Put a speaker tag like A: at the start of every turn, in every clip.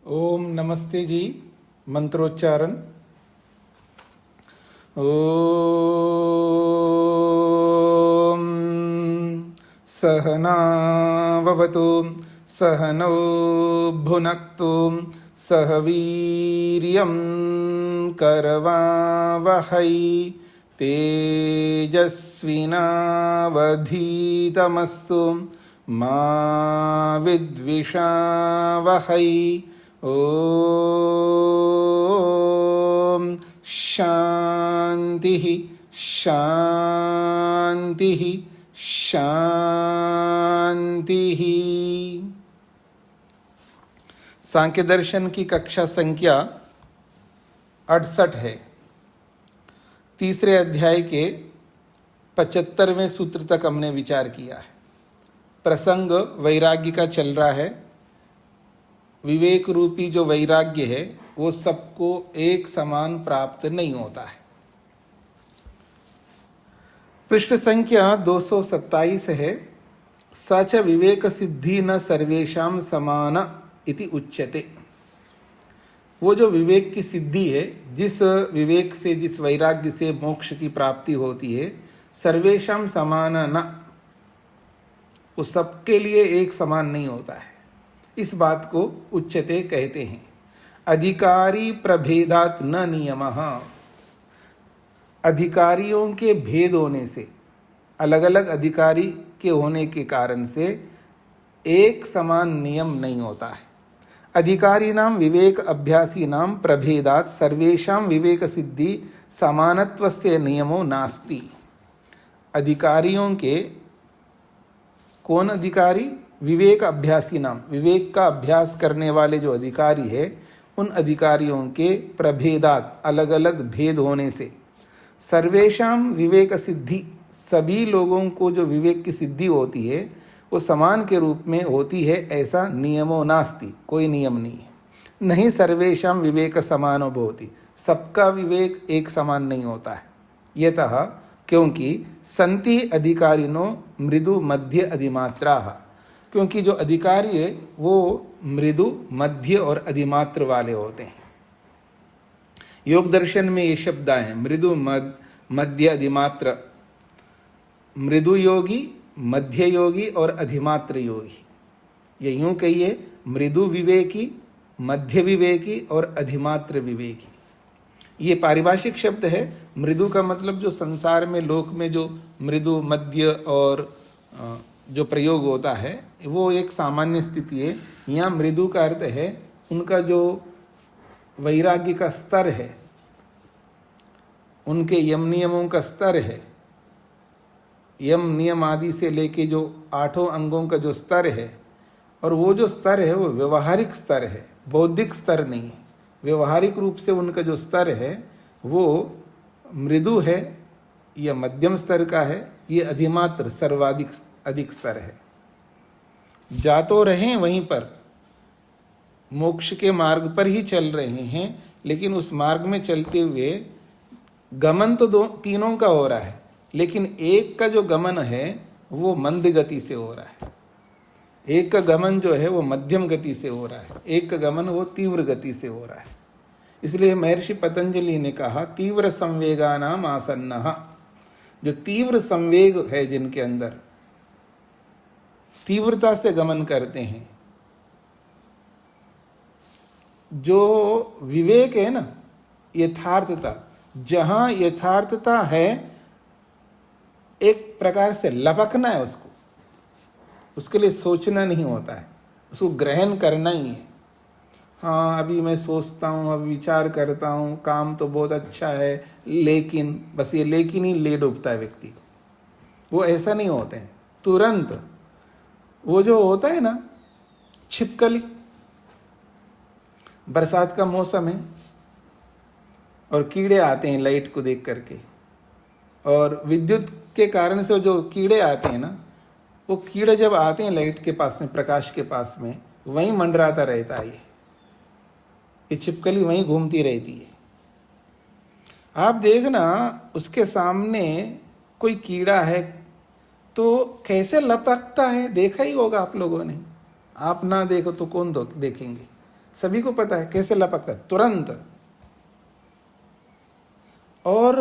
A: ओम नमस्ते जी। मंत्रोच्चारण। ओम सहनाववतु सहनौ भुनक्तु सह वीर्यं करवावहै तेजस्विनावधीतमस्तु मा विद्विषावहै। ओम शांति शांति शांति। सांख्य दर्शन की कक्षा संख्या 68 है। तीसरे अध्याय के 75वें सूत्र तक हमने विचार किया है। प्रसंग वैराग्य का चल रहा है। विवेक रूपी जो वैराग्य है वो सबको एक समान प्राप्त नहीं होता है। पृष्ठ संख्या 227 है। सच विवेक सिद्धि न सर्वेषां समान इति उच्यते। वो जो विवेक की सिद्धि है, जिस विवेक से, जिस वैराग्य से मोक्ष की प्राप्ति होती है, सर्वेषां समान न, वो सबके लिए एक समान नहीं होता है। इस बात को उच्यते कहते हैं। अधिकारी प्रभेदात न नियमः। अधिकारियों के भेद होने से, अलग अलग अधिकारी के होने के कारण से एक समान नियम नहीं होता है। अधिकारीणां विवेक अभ्यासीनां प्रभेदात सर्वेषां विवेक सिद्धि समानत्वस्य नियमो नास्ति। अधिकारियों के, कौन अधिकारी? विवेक अभ्यासी नाम, विवेक का अभ्यास करने वाले जो अधिकारी है, उन अधिकारियों के प्रभेदात, अलग अलग भेद होने से, सर्वेषां विवेक सिद्धि, सभी लोगों को जो विवेक की सिद्धि होती है वो समान के रूप में होती है, ऐसा नियमो नास्ति, कोई नियम नहीं है। नहीं सर्वेषां विवेक समानो भवति, सबका विवेक एक समान नहीं होता है। यतः, क्योंकि संति अधिकारिनो मृदु मध्य अधिमात्राः, क्योंकि जो अधिकारी है वो मृदु, मध्य और अधिमात्र वाले होते हैं। योग दर्शन में ये शब्द आए हैं, मृदु, मध्य, अधिमात्र। मृदु योगी, मध्य योगी और अधिमात्र योगी, ये यूं कहिए, मृदु विवेकी, मध्य विवेकी और अधिमात्र विवेकी। ये पारिभाषिक शब्द है। मृदु का मतलब जो संसार में, लोक में जो मृदु, मध्य और जो प्रयोग होता है वो एक सामान्य स्थिति है। यहाँ मृदु का अर्थ है उनका जो वैराग्य का स्तर है, उनके यम नियमों का स्तर है, यम नियम आदि से लेके जो 8 अंगों का जो स्तर है, और वो जो स्तर है वो व्यवहारिक स्तर है, बौद्धिक स्तर नहीं है। व्यवहारिक रूप से उनका जो स्तर है वो मृदु है या मध्यम स्तर का है, ये अधिमात्र सर्वाधिक अधिक स्तर है। जा तो रहे वहीं पर, मोक्ष के मार्ग पर ही चल रहे हैं, लेकिन उस मार्ग में चलते हुए गमन तो तीनों का हो रहा है, लेकिन एक का जो गमन है वो मंद गति से हो रहा है, एक का गमन जो है वो मध्यम गति से हो रहा है, एक का गमन वो तीव्र गति से हो रहा है। इसलिए महर्षि पतंजलि ने कहा, तीव्र संवेगानाम आसन्नः, जो तीव्र संवेग है, जिनके अंदर तीव्रता से गमन करते हैं, जो विवेक है ना, यथार्थता, जहां यथार्थता है, एक प्रकार से लपकना है उसको, उसके लिए सोचना नहीं होता है, उसको ग्रहण करना ही है। हाँ, अभी मैं सोचता हूँ, अभी विचार करता हूँ, काम तो बहुत अच्छा है, लेकिन, बस ये लेकिन ही ले डूबता है व्यक्ति को। वो ऐसा नहीं होते हैं तुरंत। वो जो होता है ना छिपकली, बरसात का मौसम है और कीड़े आते हैं लाइट को देख करके, और विद्युत के कारण से जो कीड़े आते हैं ना, वो कीड़े जब आते हैं लाइट के पास में, प्रकाश के पास में, वहीं मंडराता रहता है। ये छिपकली वहीं घूमती रहती है। आप देखना, उसके सामने कोई कीड़ा है तो कैसे लपकता है, देखा ही होगा आप लोगों ने। आप ना देखो तो कौन देखेंगे। सभी को पता है कैसे लपकता है, तुरंत। और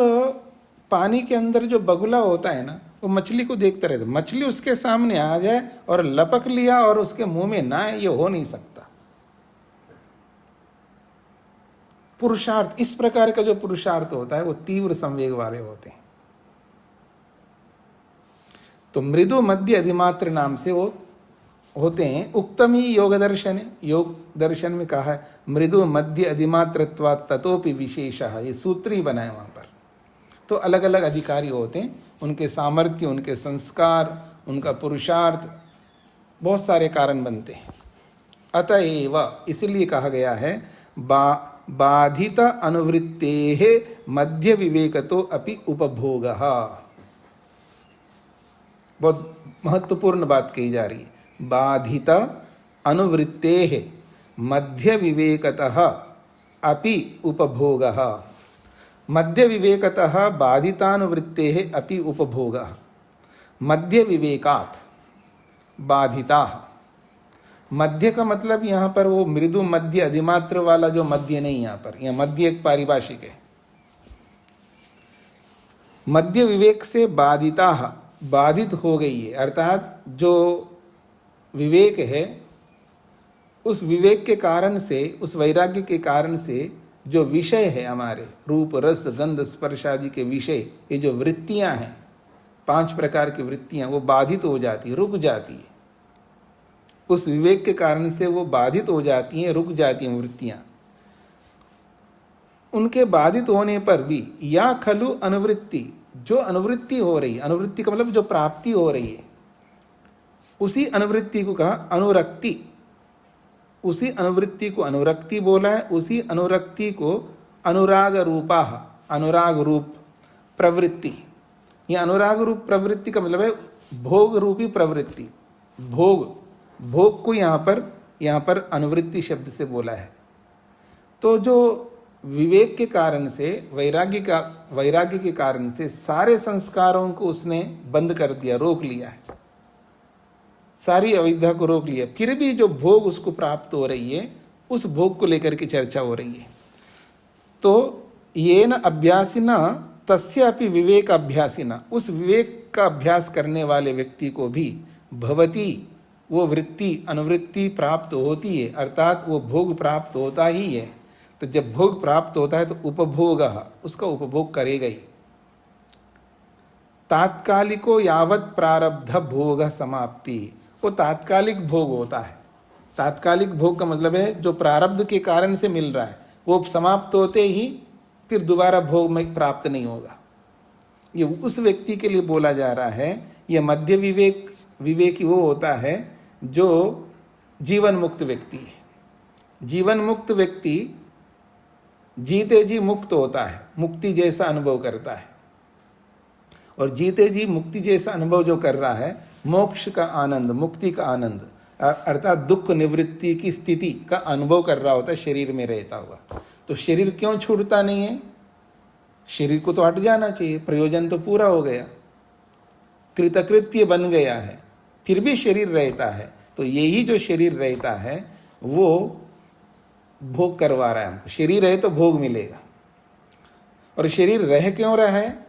A: पानी के अंदर जो बगुला होता है ना, वो मछली को देखता रहता, मछली उसके सामने आ जाए और लपक लिया और उसके मुंह में ना आए, ये हो नहीं सकता। पुरुषार्थ, इस प्रकार का जो पुरुषार्थ होता है वो तीव्र संवेग वाले होते हैं। तो मृदु मध्य अधिमात्र नाम से वो होते हैं। उक्तमी योग दर्शन, योग दर्शन में कहा है मृदु मध्य अधिमात्रत्वात् ततोपि विशेषः, ये सूत्र ही बनाए वहां पर। तो अलग अलग अधिकारी होते हैं, उनके सामर्थ्य, उनके संस्कार, उनका पुरुषार्थ, बहुत सारे कारण बनते हैं। अतएव इसलिए कहा गया है बाधित अनुवृत्तेः मध्य विवेकतो अपि उपभोगः। बहुत महत्वपूर्ण बात कही जा रही है। बाधित अनुवृत्तेः मध्य विवेकतः अपि उपभोगः। मध्य विवेकतः बाधितानुवृत्तेः अपि उपभोगः। मध्य विवेकात् बाधिताः, मध्य का मतलब यहाँ पर वो मृदु मध्य अधिमात्र वाला जो मध्य नहीं, यहाँ पर यह मध्य एक पारिभाषिक है। मध्य विवेक से बाधिता, बाधित हो गई है, अर्थात जो विवेक है उस विवेक के कारण से, उस वैराग्य के कारण से जो विषय है हमारे रूप रस गंध स्पर्श आदि के विषय, ये जो वृत्तियां हैं, 5 प्रकार की वृत्तियां, वो बाधित हो जाती, रुक जाती है। उस विवेक के कारण से वो बाधित हो जाती हैं, रुक जाती हैं वृत्तियां। उनके बाधित होने पर भी या खलु अनुवृत्ति, जो अनुवृत्ति हो रही है, अनुवृत्ति का मतलब जो प्राप्ति हो रही है, उसी अनुवृत्ति को कहा अनुरक्ति। उसी अनुवृत्ति को अनुरक्ति बोला है, उसी अनुरक्ति को अनुराग रूपा, अनुराग रूप प्रवृत्ति। यह अनुराग रूप प्रवृत्ति का मतलब है भोग रूपी प्रवृत्ति। भोग, भोग को यहाँ पर अनुवृत्ति शब्द से बोला है। तो जो विवेक के कारण से, वैराग्य के कारण से सारे संस्कारों को उसने बंद कर दिया, रोक लिया है, सारी अविद्या को रोक लिया। फिर भी जो भोग उसको प्राप्त हो रही है, उस भोग को लेकर के चर्चा हो रही है। तो येन अभ्यासिना तस्य अपि विवेक अभ्यासिना, उस विवेक का अभ्यास करने वाले व्यक्ति को भी भवती, वो वृत्ति अनुवृत्ति प्राप्त होती है, अर्थात वो भोग प्राप्त होता ही है। तो जब भोग प्राप्त होता है तो उपभोग, उसका उपभोग करेगा ही। तात्कालिको यावत् प्रारब्ध भोग समाप्ति, वो तात्कालिक भोग होता है। तात्कालिक भोग का मतलब है जो प्रारब्ध के कारण से मिल रहा है, वो समाप्त होते ही फिर दोबारा भोग में प्राप्त नहीं होगा। ये उस व्यक्ति के लिए बोला जा रहा है। यह मध्य विवेकी वो होता है जो जीवन मुक्त व्यक्ति है। जीवन मुक्त व्यक्ति जीते जी मुक्त होता है, मुक्ति जैसा अनुभव करता है। और जीते जी मुक्ति जैसा अनुभव जो कर रहा है, मोक्ष का आनंद, मुक्ति का आनंद, अर्थात दुख निवृत्ति की स्थिति का अनुभव कर रहा होता है शरीर में रहता हुआ। तो शरीर क्यों छूटता नहीं है? शरीर को तो हट जाना चाहिए, प्रयोजन तो पूरा हो गया, कृतकृत्य बन गया है, फिर भी शरीर रहता है। तो यही जो शरीर रहता है वो भोग करवा रहा है हमको। शरीर रहे तो भोग मिलेगा। और शरीर रह क्यों रहा है?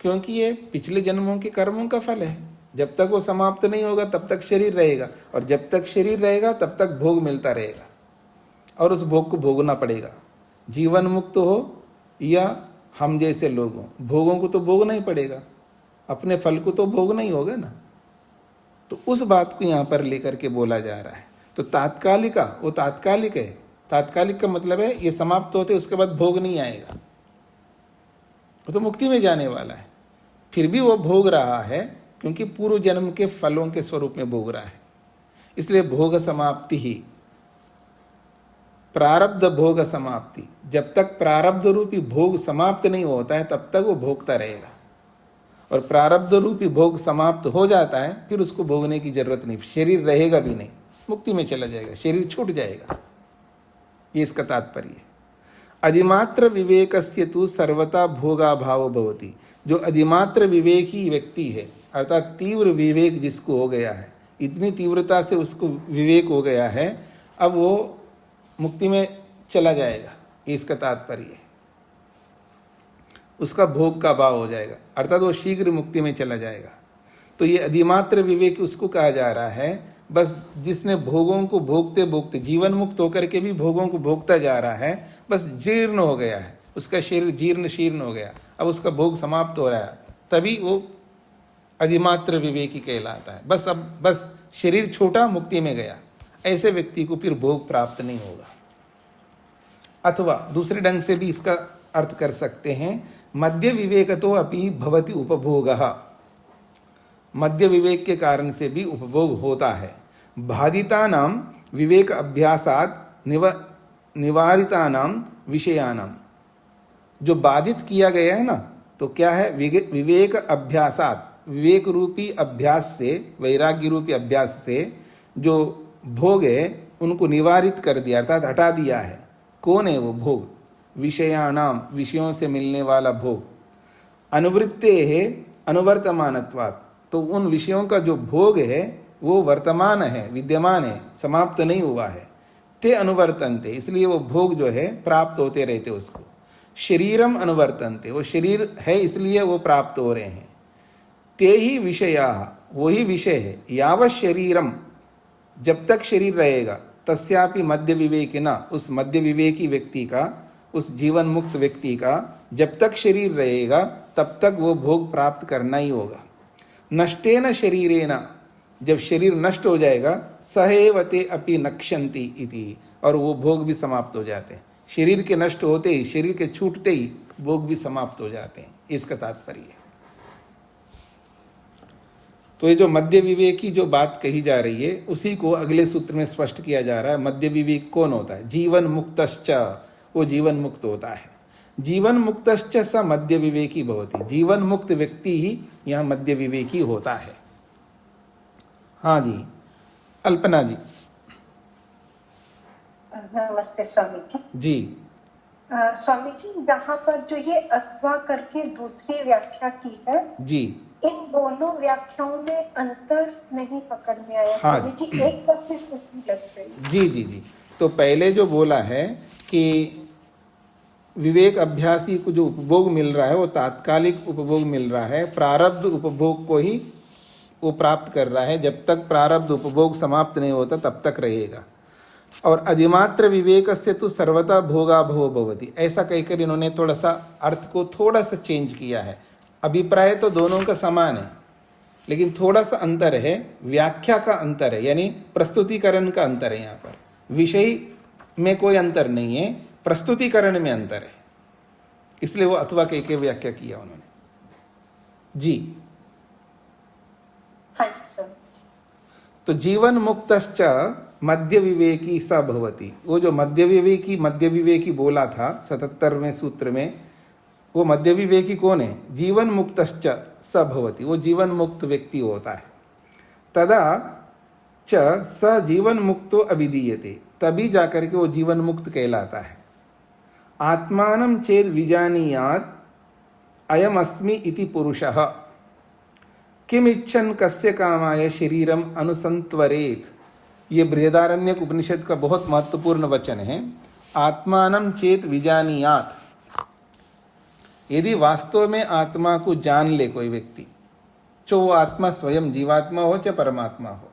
A: क्योंकि ये पिछले जन्मों के कर्मों का फल है। जब तक वो समाप्त नहीं होगा तब तक शरीर रहेगा, और जब तक शरीर रहेगा तब तक भोग मिलता रहेगा, और उस भोग को भोगना पड़ेगा। जीवन मुक्त हो या हम जैसे लोग हों, भोगों को तो भोगना ही पड़ेगा, अपने फल को तो भोगना ही होगा ना। तो उस बात को यहाँ पर लेकर के बोला जा रहा है। तो तात्कालिका, वो तात्कालिक है। तात्कालिक का मतलब है ये समाप्त होते उसके बाद भोग नहीं आएगा, वो तो मुक्ति में जाने वाला है। फिर भी वो भोग रहा है क्योंकि पूर्व जन्म के फलों के स्वरूप में भोग रहा है। इसलिए भोग समाप्ति ही, प्रारब्ध भोग समाप्ति। जब तक प्रारब्ध रूपी भोग समाप्त नहीं होता है तब तक वो भोगता रहेगा, और प्रारब्ध रूपी भोग समाप्त हो जाता है फिर उसको भोगने की जरूरत नहीं, शरीर रहेगा भी नहीं, मुक्ति में चला जाएगा, शरीर छूट जाएगा। ये इसका तात्पर्य है। अधिमात्र विवेकस्य तु सर्वथा भोगाभाव भवति। जो अधिमात्र विवेकी व्यक्ति है, अर्थात तीव्र विवेक जिसको हो गया है, इतनी तीव्रता से उसको विवेक हो गया है, अब वो मुक्ति में चला जाएगा, इसका तात्पर्य है। उसका भोग का भाव हो जाएगा, अर्थात वो शीघ्र मुक्ति में चला जाएगा। तो ये अधिमात्र विवेक उसको कहा जा रहा है, बस जिसने भोगों को भोगते भोगते जीवन मुक्त होकर के भी भोगों को भोगता जा रहा है, बस जीर्ण हो गया है, उसका शरीर जीर्ण शीर्ण हो गया, अब उसका भोग समाप्त हो रहा है, तभी वो अधिमात्र विवेकी कहलाता है। बस शरीर छोटा, मुक्ति में गया, ऐसे व्यक्ति को फिर भोग प्राप्त नहीं होगा। अथवा दूसरे ढंग से भी इसका अर्थ कर सकते हैं, मध्य विवेकतो अपि भवति उपभोगः, मध्य विवेक के कारण से भी उपभोग होता है। बाधितानां विवेक अभ्यासात निवारितानां विषयानां, जो बाधित किया गया है ना, तो क्या है, विवेक अभ्यासात, विवेक रूपी अभ्यास से, वैराग्य रूपी अभ्यास से जो भोग है उनको निवारित कर दिया, अर्थात हटा दिया है। कौन है वो भोग? विषयानाम, विषयों से मिलने वाला भोग। अनुवृत्ते है अनुवर्तमानत्वात्, तो उन विषयों का जो भोग है वो वर्तमान है, विद्यमान है, समाप्त नहीं हुआ है। ते अनुवर्तन्ते, इसलिए वो भोग जो है प्राप्त होते रहते उसको। शरीरम अनुवर्तन्ते, वो शरीर है इसलिए वो प्राप्त हो रहे हैं। ते ही विषया, वही विषय है। यावत् शरीरम, जब तक शरीर रहेगा, तस्यापि मध्य विवेकिना, उस मध्य विवेकी व्यक्ति का, उस जीवन मुक्त व्यक्ति का जब तक शरीर रहेगा तब तक वो भोग प्राप्त करना ही होगा। नष्टेन शरीरेण, जब शरीर नष्ट हो जाएगा, सहेव ते अपि नक्ष्यन्ति इति, और वो भोग भी समाप्त हो जाते हैं। शरीर के नष्ट होते ही, शरीर के छूटते ही भोग भी समाप्त हो जाते हैं, इसका तात्पर्य है। तो ये जो मध्य विवेकी जो बात कही जा रही है, उसी को अगले सूत्र में स्पष्ट किया जा रहा है। मध्य विवेक कौन होता है? जीवन मुक्तश्च, वो जीवन मुक्त होता है। जीवन मुक्तश्च स मध्य विवेकी भवति, जीवन मुक्त व्यक्ति ही यहाँ मध्य विवेकी होता है। हाँ जी, अल्पना जी।
B: नमस्ते स्वामी
A: जी।
B: स्वामी जी, यहाँ पर जो ये अथवा करके दूसरी व्याख्या की है
A: जी,
B: इन दोनों व्याख्याओं में अंतर नहीं पकड़ में आया।
A: हाँ
B: स्वामी जी, एक बात से सही लग रही।
A: जी जी जी। तो पहले जो बोला है कि विवेक अभ्यासी को जो उपभोग मिल रहा है वो तात्कालिक उपभोग मिल रहा है, प्रारब्ध उपभोग को ही वो प्राप्त कर रहा है। जब तक प्रारब्ध उपभोग समाप्त नहीं होता तब तक रहेगा। और अधिमात्र विवेक से तो सर्वथा भोगा भव भवति, ऐसा कहकर इन्होंने थोड़ा सा अर्थ को थोड़ा सा चेंज किया है। अभिप्राय तो दोनों का समान है, लेकिन थोड़ा सा अंतर है, व्याख्या का अंतर है, यानी प्रस्तुतिकरण का अंतर है। यहाँ पर विषय में कोई अंतर नहीं है, प्रस्तुतिकरण में अंतर है, इसलिए वो अथवा कह के व्याख्या किया उन्होंने। जी
B: हाँ जी सर।
A: तो जीवन मुक्तश्च मध्य विवेकी स भवति, वो जो मध्य विवेकी बोला था 77वें सूत्र में, वो मध्य विवेकी कौन है? जीवन मुक्तश्च स भवति, वो जीवन मुक्त व्यक्ति होता है। तदा च स जीवन मुक्तो अभिधीयते, तभी जाकर के वो जीवन मुक्त कहलाता है। आत्मानं चेद विजानीयात् अयम अस्मि इति पुरुषः किम इच्छन् कस्य कामाय शरीरम अनुसंत्वरेत, ये बृहदारण्यक उपनिषद का बहुत महत्वपूर्ण वचन है। आत्मानं चेत विजानीयात्, यदि वास्तव में आत्मा को जान ले कोई व्यक्ति, चाहे वो आत्मा स्वयं जीवात्मा हो चाहे परमात्मा हो,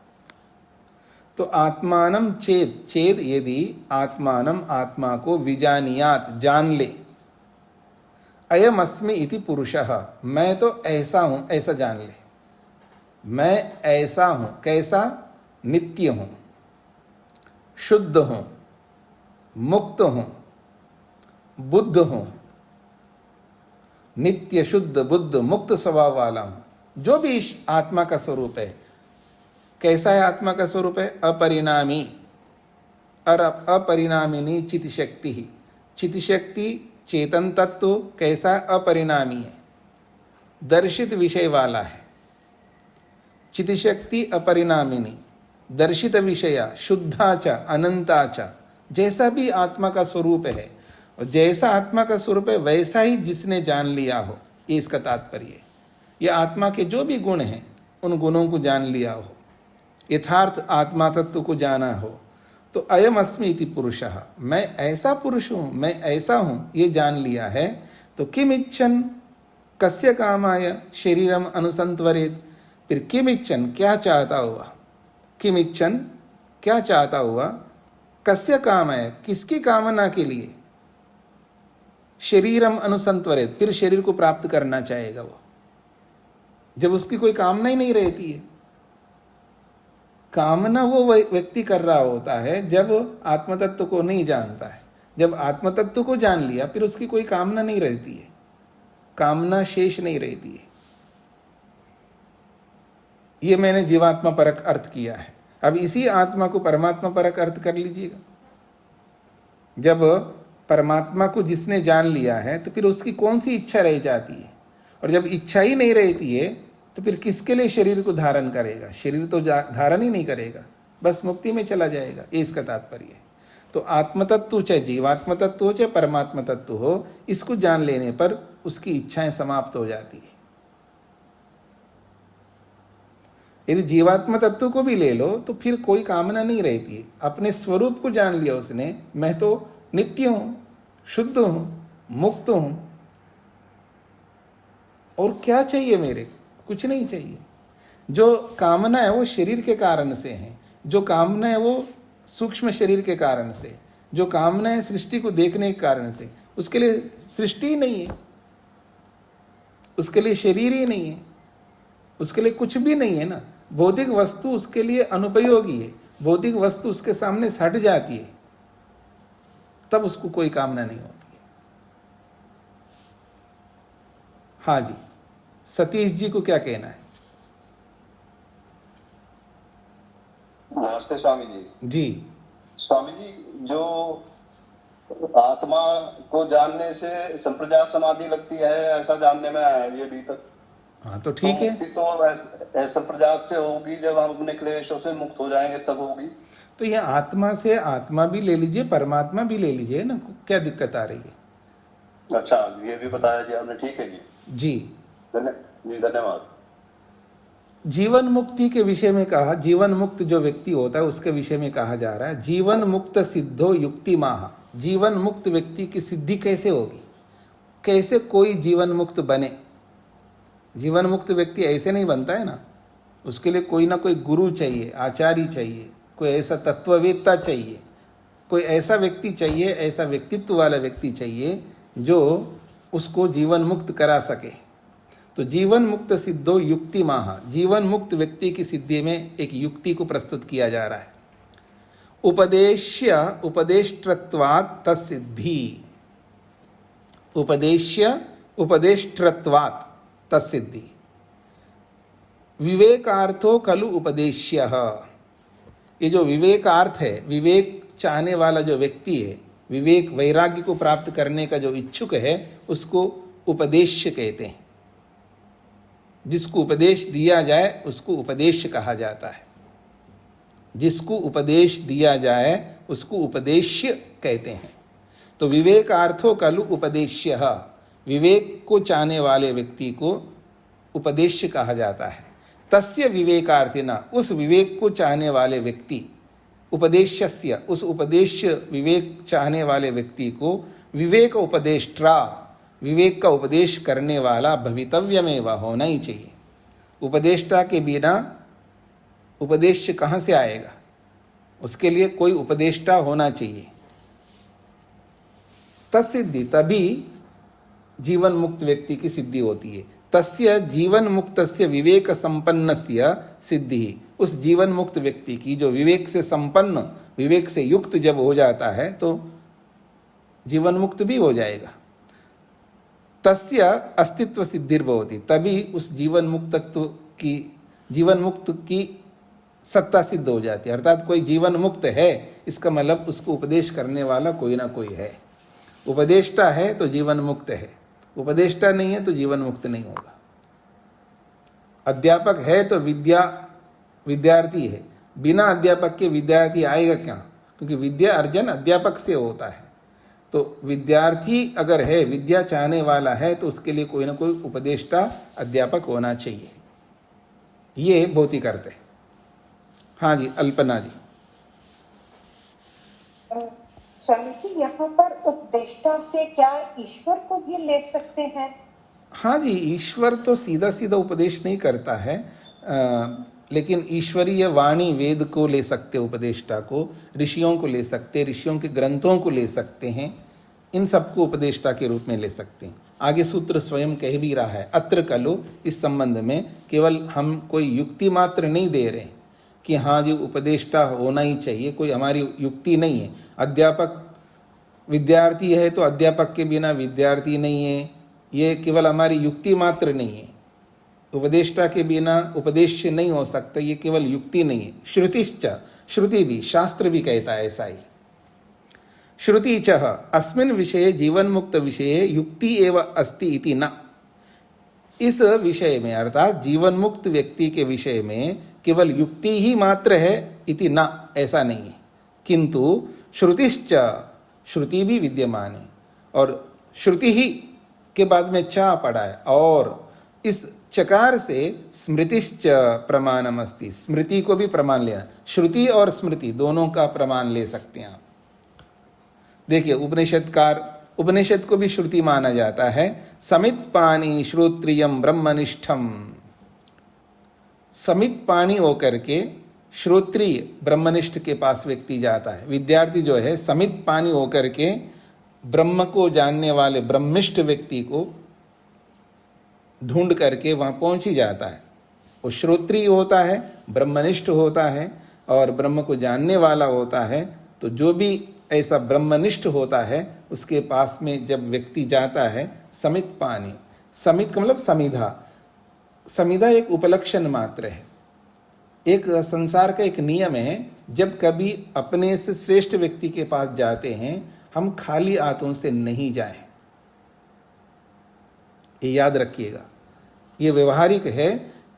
A: तो आत्मानं चेत, चेत यदि आत्मानं, आत्मा को विजानीयात, जान ले, अयम अस्मि इति पुरुषः, मैं तो ऐसा हूं, ऐसा जान ले। मैं ऐसा हूं, कैसा? नित्य हूं, शुद्ध हूं, मुक्त हूं, बुद्ध हूं, नित्य शुद्ध बुद्ध मुक्त स्वभाव वाला हूं। जो भी आत्मा का स्वरूप है, कैसा है आत्मा का स्वरूप है? अपरिणामी, और अपरिणामिनी चित शक्ति ही, चित शक्ति चेतन तत्व कैसा? अपरिणामी है, दर्शित विषय वाला है। चित शक्ति अपरिणामिनी, दर्शित विषया, शुद्धाच अनंताच, जैसा भी आत्मा का स्वरूप है, और जैसा आत्मा का स्वरूप है वैसा ही जिसने जान लिया हो, ये इसका तात्पर्य है। ये आत्मा के जो भी गुण हैं उन गुणों को जान लिया हो, यथार्थ आत्मा तत्व को जाना हो, तो अयम अस्मि इति पुरुषः, मैं ऐसा पुरुष हूँ, मैं ऐसा हूँ, ये जान लिया है, तो किम इच्छन कस्य कामाय शरीरम अनुसंतवरेत, फिर किम इच्छन क्या चाहता हुआ, किम इच्छन क्या चाहता हुआ, कस्य कामाय किसकी कामना के लिए, शरीरम अनुसंतवरेत फिर शरीर को प्राप्त करना चाहेगा वो, जब उसकी कोई कामना ही नहीं रहती है। कामना वो व्यक्ति कर रहा होता है जब आत्मतत्व को नहीं जानता है। जब आत्मतत्व को जान लिया फिर उसकी कोई कामना नहीं रहती है, कामना शेष नहीं रहती है। ये मैंने जीवात्मा परक अर्थ किया है। अब इसी आत्मा को परमात्मा परक अर्थ कर लीजिएगा। जब परमात्मा को जिसने जान लिया है तो फिर उसकी कौन सी इच्छा रह जाती है, और जब इच्छा ही नहीं रहती है तो फिर किसके लिए शरीर को धारण करेगा, शरीर तो धारण ही नहीं करेगा, बस मुक्ति में चला जाएगा, ये इसका तात्पर्य है। तो आत्मतत्व चाहे जीवात्म तत्व हो चाहे परमात्मा तत्व हो, इसको जान लेने पर उसकी इच्छाएं समाप्त हो जाती है। यदि जीवात्म तत्व को भी ले लो तो फिर कोई कामना नहीं रहती है। अपने स्वरूप को जान लिया उसने, मैं तो नित्य हूं, शुद्ध हूं, मुक्त हूं, और क्या चाहिए मेरे, कुछ नहीं चाहिए। जो कामना है वो शरीर के कारण से है, जो कामना है वो सूक्ष्म शरीर के कारण से, जो कामना है सृष्टि को देखने के कारण से, उसके लिए सृष्टि ही नहीं है, उसके लिए शरीर ही नहीं है, उसके लिए कुछ भी नहीं है ना। भौतिक वस्तु उसके लिए अनुपयोगी है, भौतिक वस्तु उसके सामने हट जाती है, तब उसको कोई कामना नहीं होती है। हाँ जी, सतीश जी को क्या कहना है?
C: नमस्ते स्वामी जी।
A: जी
C: स्वामी जी, जो आत्मा को जानने से संप्रजात समाधि लगती है, ऐसा जानने में आया है ये अभी तक।
A: हाँ तो ठीक है,
C: तो संप्रजात से होगी, जब हम अपने क्लेशों से मुक्त हो जाएंगे तब होगी।
A: तो ये आत्मा से आत्मा भी ले लीजिए, परमात्मा भी ले लीजिए ना, क्या दिक्कत आ रही है?
C: अच्छा, ये भी बताया जी आपने, ठीक है जी।
A: जी
C: धन्यवाद।
A: जीवन मुक्ति के विषय में कहा, जीवन मुक्त जो व्यक्ति होता है उसके विषय में कहा जा रहा है, जीवन मुक्त सिद्धो युक्ति माह। जीवन मुक्त व्यक्ति की सिद्धि कैसे होगी, कैसे कोई जीवन मुक्त बने? जीवन मुक्त व्यक्ति ऐसे नहीं बनता है ना, उसके लिए कोई ना कोई गुरु चाहिए, आचार्य चाहिए, कोई ऐसा तत्ववेत्ता चाहिए, कोई ऐसा व्यक्ति चाहिए, ऐसा व्यक्तित्व वाला व्यक्ति चाहिए जो उसको जीवन मुक्त करा सके। तो जीवन मुक्त सिद्धो युक्ति माह, जीवन मुक्त व्यक्ति की सिद्धि में एक युक्ति को प्रस्तुत किया जा रहा है। उपदेश्य उपदेष्ट्रत्वात् तत्सिद्धि, उपदेश्य उपदेष्ट्रत्वात् तत्सिद्धि, विवेकार्थो खलु उपदेश्य। ये जो विवेकार्थ है, विवेक चाहने वाला जो व्यक्ति है, विवेक वैराग्य को प्राप्त करने का जो इच्छुक है, उसको उपदेश्य कहते हैं। जिसको उपदेश दिया जाए उसको उपदेश कहा जाता है, जिसको उपदेश दिया जाए उसको उपदेश्य कहते हैं। तो विवेकार्थो खलु उपदेश्य, विवेक को चाहने वाले व्यक्ति को उपदेश्य कहा जाता है। तस्य विवेकार्थिना, उस विवेक को चाहने वाले व्यक्ति, उपदेश्यस्य, उस उपदेश्य विवेक चाहने वाले व्यक्ति को विवेक उपदेष्ट्रा, विवेक का उपदेश करने वाला भवितव्यमेव, होना ही चाहिए। उपदेष्टा के बिना उपदेश्य कहाँ से आएगा? उसके लिए कोई उपदेष्टा होना चाहिए। तत्सिद्धि, तभी जीवन मुक्त व्यक्ति की सिद्धि होती है। तस्य जीवन मुक्तस्य विवेक संपन्नस्य सिद्धि, उस जीवन मुक्त व्यक्ति की जो विवेक से संपन्न, विवेक से युक्त जब हो जाता है तो जीवन मुक्त भी हो जाएगा। तस्य अस्तित्व सिद्धिर्भवति, तभी उस जीवन मुक्तत्व की, जीवन मुक्त की सत्ता सिद्ध हो जाती है। अर्थात कोई जीवन मुक्त है, इसका मतलब उसको उपदेश करने वाला कोई ना कोई है। उपदेष्टा है तो जीवन मुक्त है, उपदेष्टा नहीं है तो जीवन मुक्त नहीं होगा। अध्यापक है तो विद्यार्थी है, बिना अध्यापक के विद्यार्थी आएगा क्या? क्योंकि विद्या अर्जन अध्यापक से होता है। तो विद्यार्थी अगर है, विद्या चाहने वाला है, तो उसके लिए कोई ना कोई उपदेष्टा अध्यापक होना चाहिए। ये भौतिक अर्थ है। हाँ जी, अल्पना जी।
B: स्वामी जी यहाँ पर उपदेष्टा से क्या ईश्वर को भी ले सकते हैं?
A: हाँ जी, ईश्वर तो सीधा सीधा उपदेश नहीं करता है, लेकिन ईश्वरीय वाणी वेद को ले सकते, उपदेष्टा को, ऋषियों को ले सकते, ऋषियों के ग्रंथों को ले सकते हैं, इन सबको उपदेष्टा के रूप में ले सकते हैं। आगे सूत्र स्वयं कह भी रहा है, अत्र कलो, इस संबंध में केवल हम कोई युक्ति मात्र नहीं दे रहे हैं कि हाँ जी उपदेष्टा होना ही चाहिए, कोई हमारी युक्ति नहीं है। अध्यापक विद्यार्थी है तो अध्यापक के बिना विद्यार्थी नहीं है, ये केवल हमारी युक्ति मात्र नहीं है। उपदेष्टा के बिना उपदेश नहीं हो सकता, ये केवल युक्ति नहीं है। श्रुतिश्च, श्रुति भी, शास्त्र भी कहता है ऐसा ही। श्रुति च अस्मिन् विषये जीवन मुक्त विषये युक्ति एव अस्ति इति न, इस विषय में अर्थात जीवन मुक्त व्यक्ति के विषय में केवल युक्ति ही मात्र है इति न, ऐसा नहीं है। किंतु श्रुतिश्च, श्रुति भी विद्यमान है, और श्रुति ही के बाद में चा पड़ा है, और इस चकार से स्मृतिश्च प्रमाणम अस्ति, स्मृति को भी प्रमाण लेना। श्रुति और स्मृति दोनों का प्रमाण ले सकते हैं आप। देखिए उपनिषद को भी श्रुति माना जाता है। समित पाणी श्रोत्रियम ब्रह्मनिष्ठम, समित पाणी होकर के श्रोत्रिय ब्रह्मनिष्ठ के पास व्यक्ति जाता है। विद्यार्थी जो है समित पाणी होकर के ब्रह्म को जानने वाले ब्रह्मिष्ठ व्यक्ति को ढूंढ करके वहां पहुंच ही जाता है। वो श्रोत्रिय होता है, ब्रह्मनिष्ठ होता है और ब्रह्म को जानने वाला होता है। तो जो भी ऐसा ब्रह्मनिष्ठ होता है उसके पास में जब व्यक्ति जाता है, समित पाणी, समित का मतलब समिधा, समिधा एक उपलक्षण मात्र है, एक संसार का एक नियम है। जब कभी अपने से श्रेष्ठ व्यक्ति के पास जाते हैं, हम खाली हाथों से नहीं जाएं, ये याद रखिएगा। ये व्यवहारिक है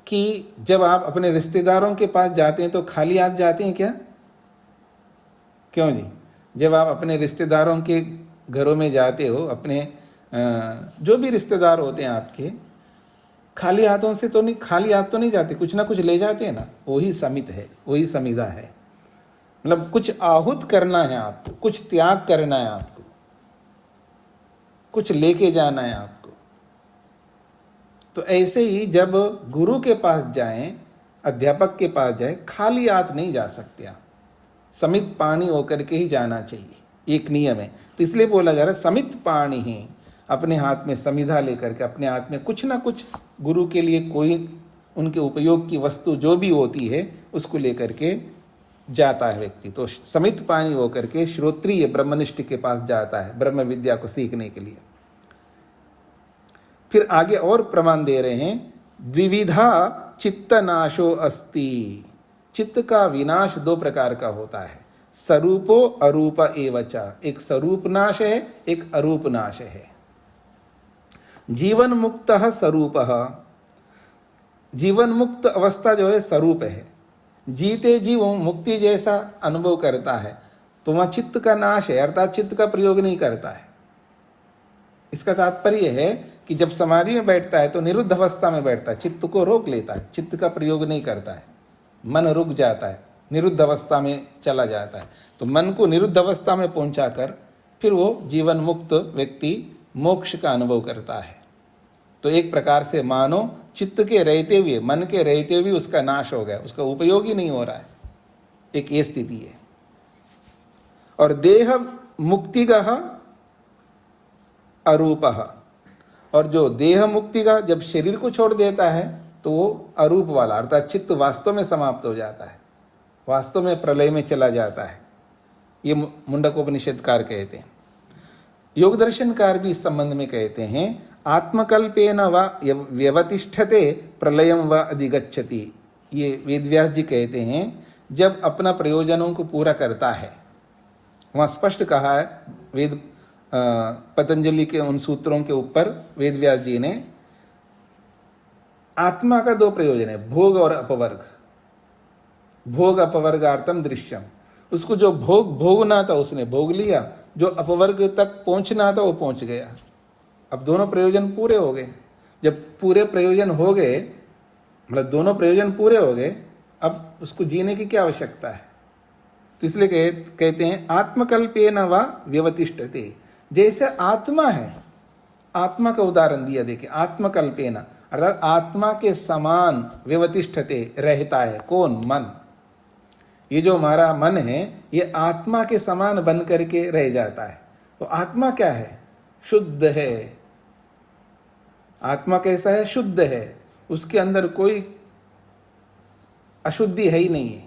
A: कि जब आप अपने रिश्तेदारों के पास जाते हैं तो खाली हाथ जाते हैं क्या? क्यों जी? जब आप अपने रिश्तेदारों के घरों में जाते हो, अपने जो भी रिश्तेदार होते हैं आपके, खाली हाथों से तो नहीं, खाली हाथ तो नहीं जाते, कुछ ना कुछ ले जाते हैं ना। वही समित है, वही समिधा है। मतलब कुछ आहूत करना है आपको, कुछ त्याग करना है आपको, कुछ लेके जाना है आपको। तो ऐसे ही जब गुरु के पास जाएं, अध्यापक के पास जाएं, खाली हाथ नहीं जा सकते आप, समित पाणी होकर के ही जाना चाहिए, एक नियम है। तो इसलिए बोला जा रहा है समित पाणी ही, अपने हाथ में समिधा लेकर के, अपने हाथ में कुछ ना कुछ गुरु के लिए कोई उनके उपयोग की वस्तु जो भी होती है उसको लेकर के जाता है व्यक्ति। तो समित पाणी होकर के श्रोत्रिय ब्रह्मनिष्ठ के पास जाता है ब्रह्म विद्या को सीखने के लिए। फिर आगे और प्रमाण दे रहे हैं, द्विविधा चित्त नाशो अस्ति, चित्त का विनाश दो प्रकार का होता है, स्वरूपो अरूप एवच। एक स्वरूप नाश है, एक अरूप नाश है। जीवन मुक्त स्वरूप, जीवन मुक्त अवस्था जो है स्वरूप है, जीते जी वो मुक्ति जैसा अनुभव करता है, तो वहाँ चित्त का नाश है, अर्थात चित्त का प्रयोग नहीं करता है। इसका तात्पर्य है कि जब समाधि में बैठता है तो निरुद्ध अवस्था में बैठता है, चित्त को रोक लेता है, चित्त का प्रयोग नहीं करता है, मन रुक जाता है, निरुद्ध अवस्था में चला जाता है। तो मन को निरुद्ध अवस्था में पहुंचाकर फिर वो जीवन मुक्त व्यक्ति मोक्ष का अनुभव करता है। तो एक प्रकार से मानो चित्त के रहते हुए, मन के रहते हुए उसका नाश हो गया, उसका उपयोग ही नहीं हो रहा है, एक ये स्थिति है। और देह मुक्तिगः अरूपः, और जो देह मुक्ति का जब शरीर को छोड़ देता है तो वो अरूप वाला, अर्थात चित्त वास्तव में समाप्त हो जाता है, वास्तव में प्रलय में चला जाता है। ये मुंडकोपनिषदकार कहते हैं। योग दर्शनकार भी इस संबंध में कहते हैं, आत्मकल्पेन व व्यवतिष्ठते प्रलयम व अधिगच्छति। ये वेदव्यास जी कहते हैं, जब अपना प्रयोजनों को पूरा करता है, वहाँ स्पष्ट कहा है वेद पतंजलि के उन सूत्रों के ऊपर वेदव्यास जी ने, आत्मा का दो प्रयोजन है, भोग और अपवर्ग। भोग अपवर्गार्थम दृश्यम, उसको जो भोगना था उसने भोग लिया, जो अपवर्ग तक पहुंचना था वो पहुंच गया। अब दोनों प्रयोजन पूरे हो गए। जब पूरे प्रयोजन हो गए, मतलब दोनों प्रयोजन पूरे हो गए, अब उसको जीने की क्या आवश्यकता है? तो इसलिए कहते हैं आत्मकल्पेन व व्यवतिष्ठते। जैसे आत्मा है, आत्मा का उदाहरण दिया, देखिए आत्मकल्पेन अर्थात आत्मा के समान व्यवतिष्ठते रहता है। कौन? मन। ये जो हमारा मन है ये आत्मा के समान बन करके रह जाता है। तो आत्मा क्या है? शुद्ध है। आत्मा कैसा है? शुद्ध है, उसके अंदर कोई अशुद्धि है ही नहीं है।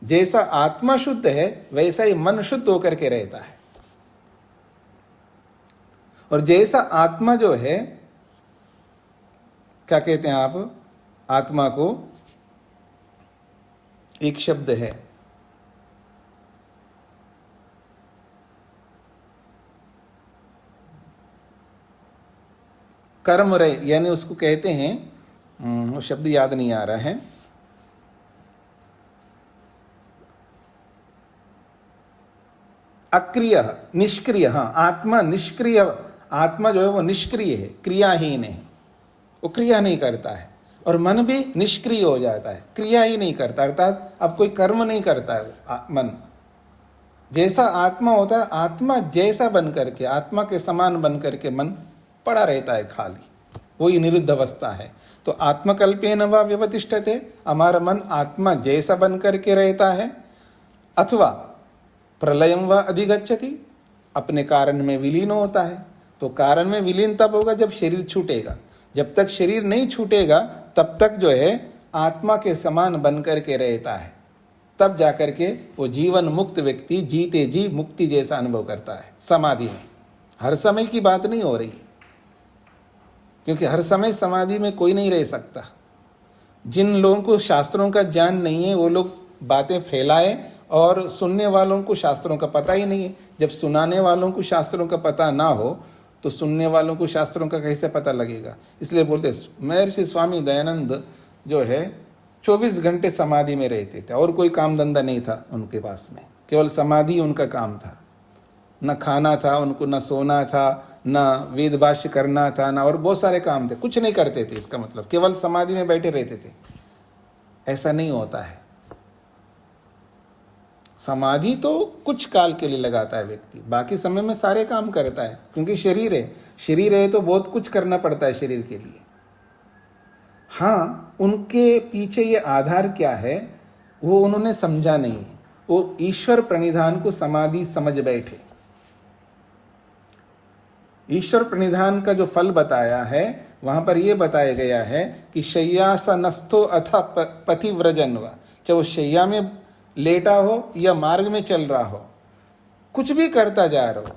A: जैसा आत्मा शुद्ध है वैसा ही मन शुद्ध होकर के रहता है। और जैसा आत्मा जो है, क्या कहते हैं आप आत्मा को? एक शब्द है कर्म रहे, यानी उसको कहते हैं, वो शब्द याद नहीं आ रहा है, अक्रिय, निष्क्रिय। हाँ, आत्मा निष्क्रिय। आत्मा जो है वो निष्क्रिय है, क्रियाहीन है, वो क्रिया नहीं करता है। और मन भी निष्क्रिय हो जाता है, क्रिया ही नहीं करता, अर्थात अब कोई कर्म नहीं करता है मन। जैसा आत्मा होता है, आत्मा जैसा बन करके, आत्मा के समान बन करके मन पड़ा रहता है खाली, वही निरुद्ध अवस्था है। तो आत्मकल्पेन वा व्यवतिष्ठते, हमारा मन आत्मा जैसा बन करके रहता है। अथवा प्रलयम व अधिगच्छति, अपने कारण में विलीन होता है। तो कारण में विलीन तब होगा जब शरीर छूटेगा। जब तक शरीर नहीं छूटेगा तब तक जो है आत्मा के समान बन करके रहता है। तब जाकर के वो जीवन मुक्त व्यक्ति जीते जी मुक्ति जैसा अनुभव करता है समाधि में। हर समय की बात नहीं हो रही, क्योंकि हर समय समाधि में कोई नहीं रह सकता। जिन लोगों को शास्त्रों का ज्ञान नहीं है वो लोग बातें फैलाए, और सुनने वालों को शास्त्रों का पता ही नहीं है। जब सुनाने वालों को शास्त्रों का पता ना हो तो सुनने वालों को शास्त्रों का कैसे पता लगेगा? इसलिए बोलते महर्षि स्वामी दयानंद जो है 24 घंटे समाधि में रहते थे, और कोई काम धंधा नहीं था उनके पास में, केवल समाधि उनका काम था। न खाना था उनको, न सोना था, न वेद भाष्य करना था, न और बहुत सारे काम थे, कुछ नहीं करते थे। इसका मतलब केवल समाधि में बैठे रहते थे। ऐसा नहीं होता है। समाधि तो कुछ काल के लिए लगाता है व्यक्ति, बाकी समय में सारे काम करता है, क्योंकि शरीर है। शरीर है तो बहुत कुछ करना पड़ता है शरीर के लिए। हाँ, उनके पीछे ये आधार क्या है वो उन्होंने समझा नहीं है। वो ईश्वर प्रणिधान को समाधि समझ बैठे। ईश्वर प्रणिधान का जो फल बताया है वहां पर यह बताया गया है कि शय्यासनस्थो अथ पथिव्रजन वा, चाहे वो शैया में लेटा हो या मार्ग में चल रहा हो, कुछ भी करता जा रहा हो,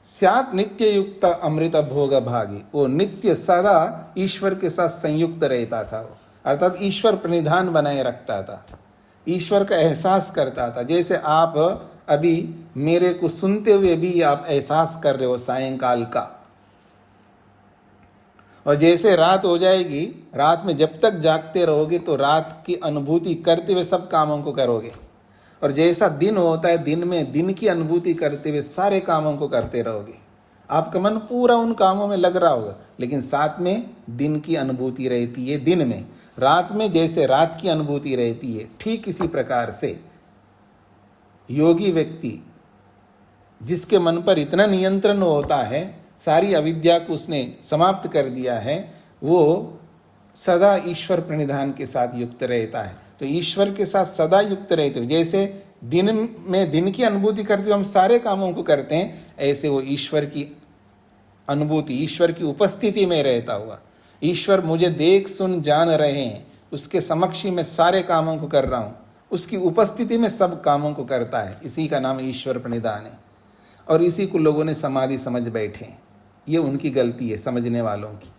A: स्यात् नित्य युक्त अमृत भोग भागी, वो नित्य सदा ईश्वर के साथ संयुक्त रहता था। वो अर्थात ईश्वर प्रणिधान बनाए रखता था, ईश्वर का एहसास करता था। जैसे आप अभी मेरे को सुनते हुए भी आप एहसास कर रहे हो सायंकाल का, और जैसे रात हो जाएगी, रात में जब तक जागते रहोगे तो रात की अनुभूति करते हुए सब कामों को करोगे। और जैसा दिन होता है, दिन में दिन की अनुभूति करते हुए सारे कामों को करते रहोगे। आपका मन पूरा उन कामों में लग रहा होगा, लेकिन साथ में दिन की अनुभूति रहती है। दिन में, रात में जैसे रात की अनुभूति रहती है, ठीक इसी प्रकार से योगी व्यक्ति जिसके मन पर इतना नियंत्रण होता है, सारी अविद्या को उसने समाप्त कर दिया है, वो सदा ईश्वर प्रणिधान के साथ युक्त रहता है। तो ईश्वर के साथ सदा युक्त रहते हुए, जैसे दिन में दिन की अनुभूति करते हुए हम सारे कामों को करते हैं, ऐसे वो ईश्वर की अनुभूति, ईश्वर की उपस्थिति में रहता हुआ, ईश्वर मुझे देख सुन जान रहे हैं, उसके समक्ष ही मैं सारे कामों को कर रहा हूँ, उसकी उपस्थिति में सब कामों को करता है। इसी का नाम ईश्वर प्रणिधान है। और इसी को लोगों ने समाधि समझ बैठे हैं। ये उनकी गलती है, समझने वालों की,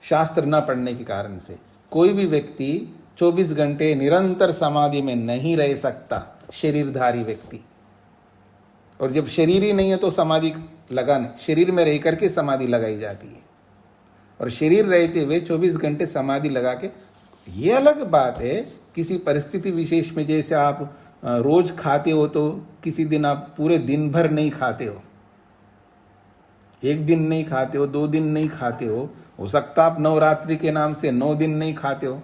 A: शास्त्र न पढ़ने के कारण से। कोई भी व्यक्ति 24 घंटे निरंतर समाधि में नहीं रह सकता, शरीरधारी व्यक्ति। और जब शरीर ही नहीं है तो समाधि लगाने, शरीर में रह करके समाधि लगाई जाती है। और शरीर रहते हुए 24 घंटे समाधि लगा के, ये अलग बात है किसी परिस्थिति विशेष में, जैसे आप रोज खाते हो तो किसी दिन आप पूरे दिन भर नहीं खाते हो, एक दिन नहीं खाते हो, 2 दिन नहीं खाते हो सकता आप नवरात्रि के नाम से 9 दिन नहीं खाते हो।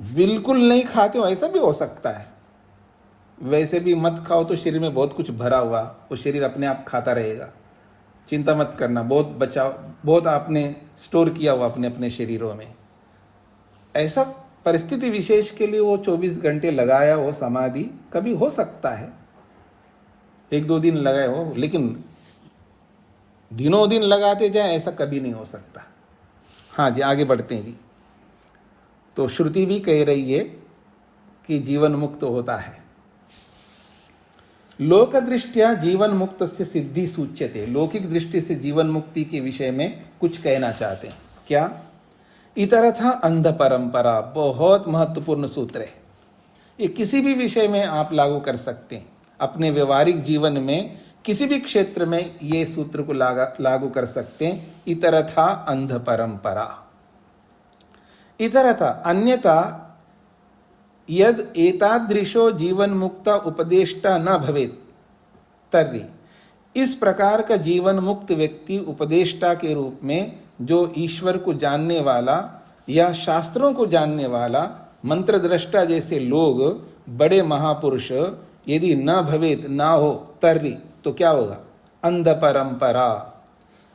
A: बिल्कुल नहीं खाते हो ऐसा भी हो सकता है। वैसे भी मत खाओ तो शरीर में बहुत कुछ भरा हुआ, वो शरीर अपने आप खाता रहेगा, चिंता मत करना, बहुत बचाव, बहुत आपने स्टोर किया हुआ अपने अपने शरीरों में। ऐसा परिस्थिति विशेष के लिए वो 24 घंटे लगाया हो समाधि, कभी हो सकता है 1-2 दिन लगाए हो, लेकिन दिनों दिन लगाते जाए ऐसा कभी नहीं हो सकता। हाँ जी, आगे बढ़ते हैं जी। तो श्रुति भी कह रही है कि जीवन मुक्त होता है। लोक दृष्टिया जीवन मुक्त से सिद्धि सूच्यते, लौकिक दृष्टि से जीवन मुक्ति के विषय में कुछ कहना चाहते हैं। क्या? इतरथा अंध परंपरा, बहुत महत्वपूर्ण सूत्र है। ये किसी भी विषय में आप लागू कर सकते हैं, अपने व्यवहारिक जीवन में किसी भी क्षेत्र में ये सूत्र को लागू कर सकते हैं। इतरथा अंध परंपरा, इतरथा अन्यथा यद एतादृशो जीवन मुक्ता उपदेष्टा न भवेत् तर्हि, इस प्रकार का जीवन मुक्त व्यक्ति उपदेष्टा के रूप में जो ईश्वर को जानने वाला या शास्त्रों को जानने वाला मंत्र दृष्टा जैसे लोग, बड़े महापुरुष यदि न भवेत, ना हो, तर्हि तो क्या होगा? अंध परंपरा,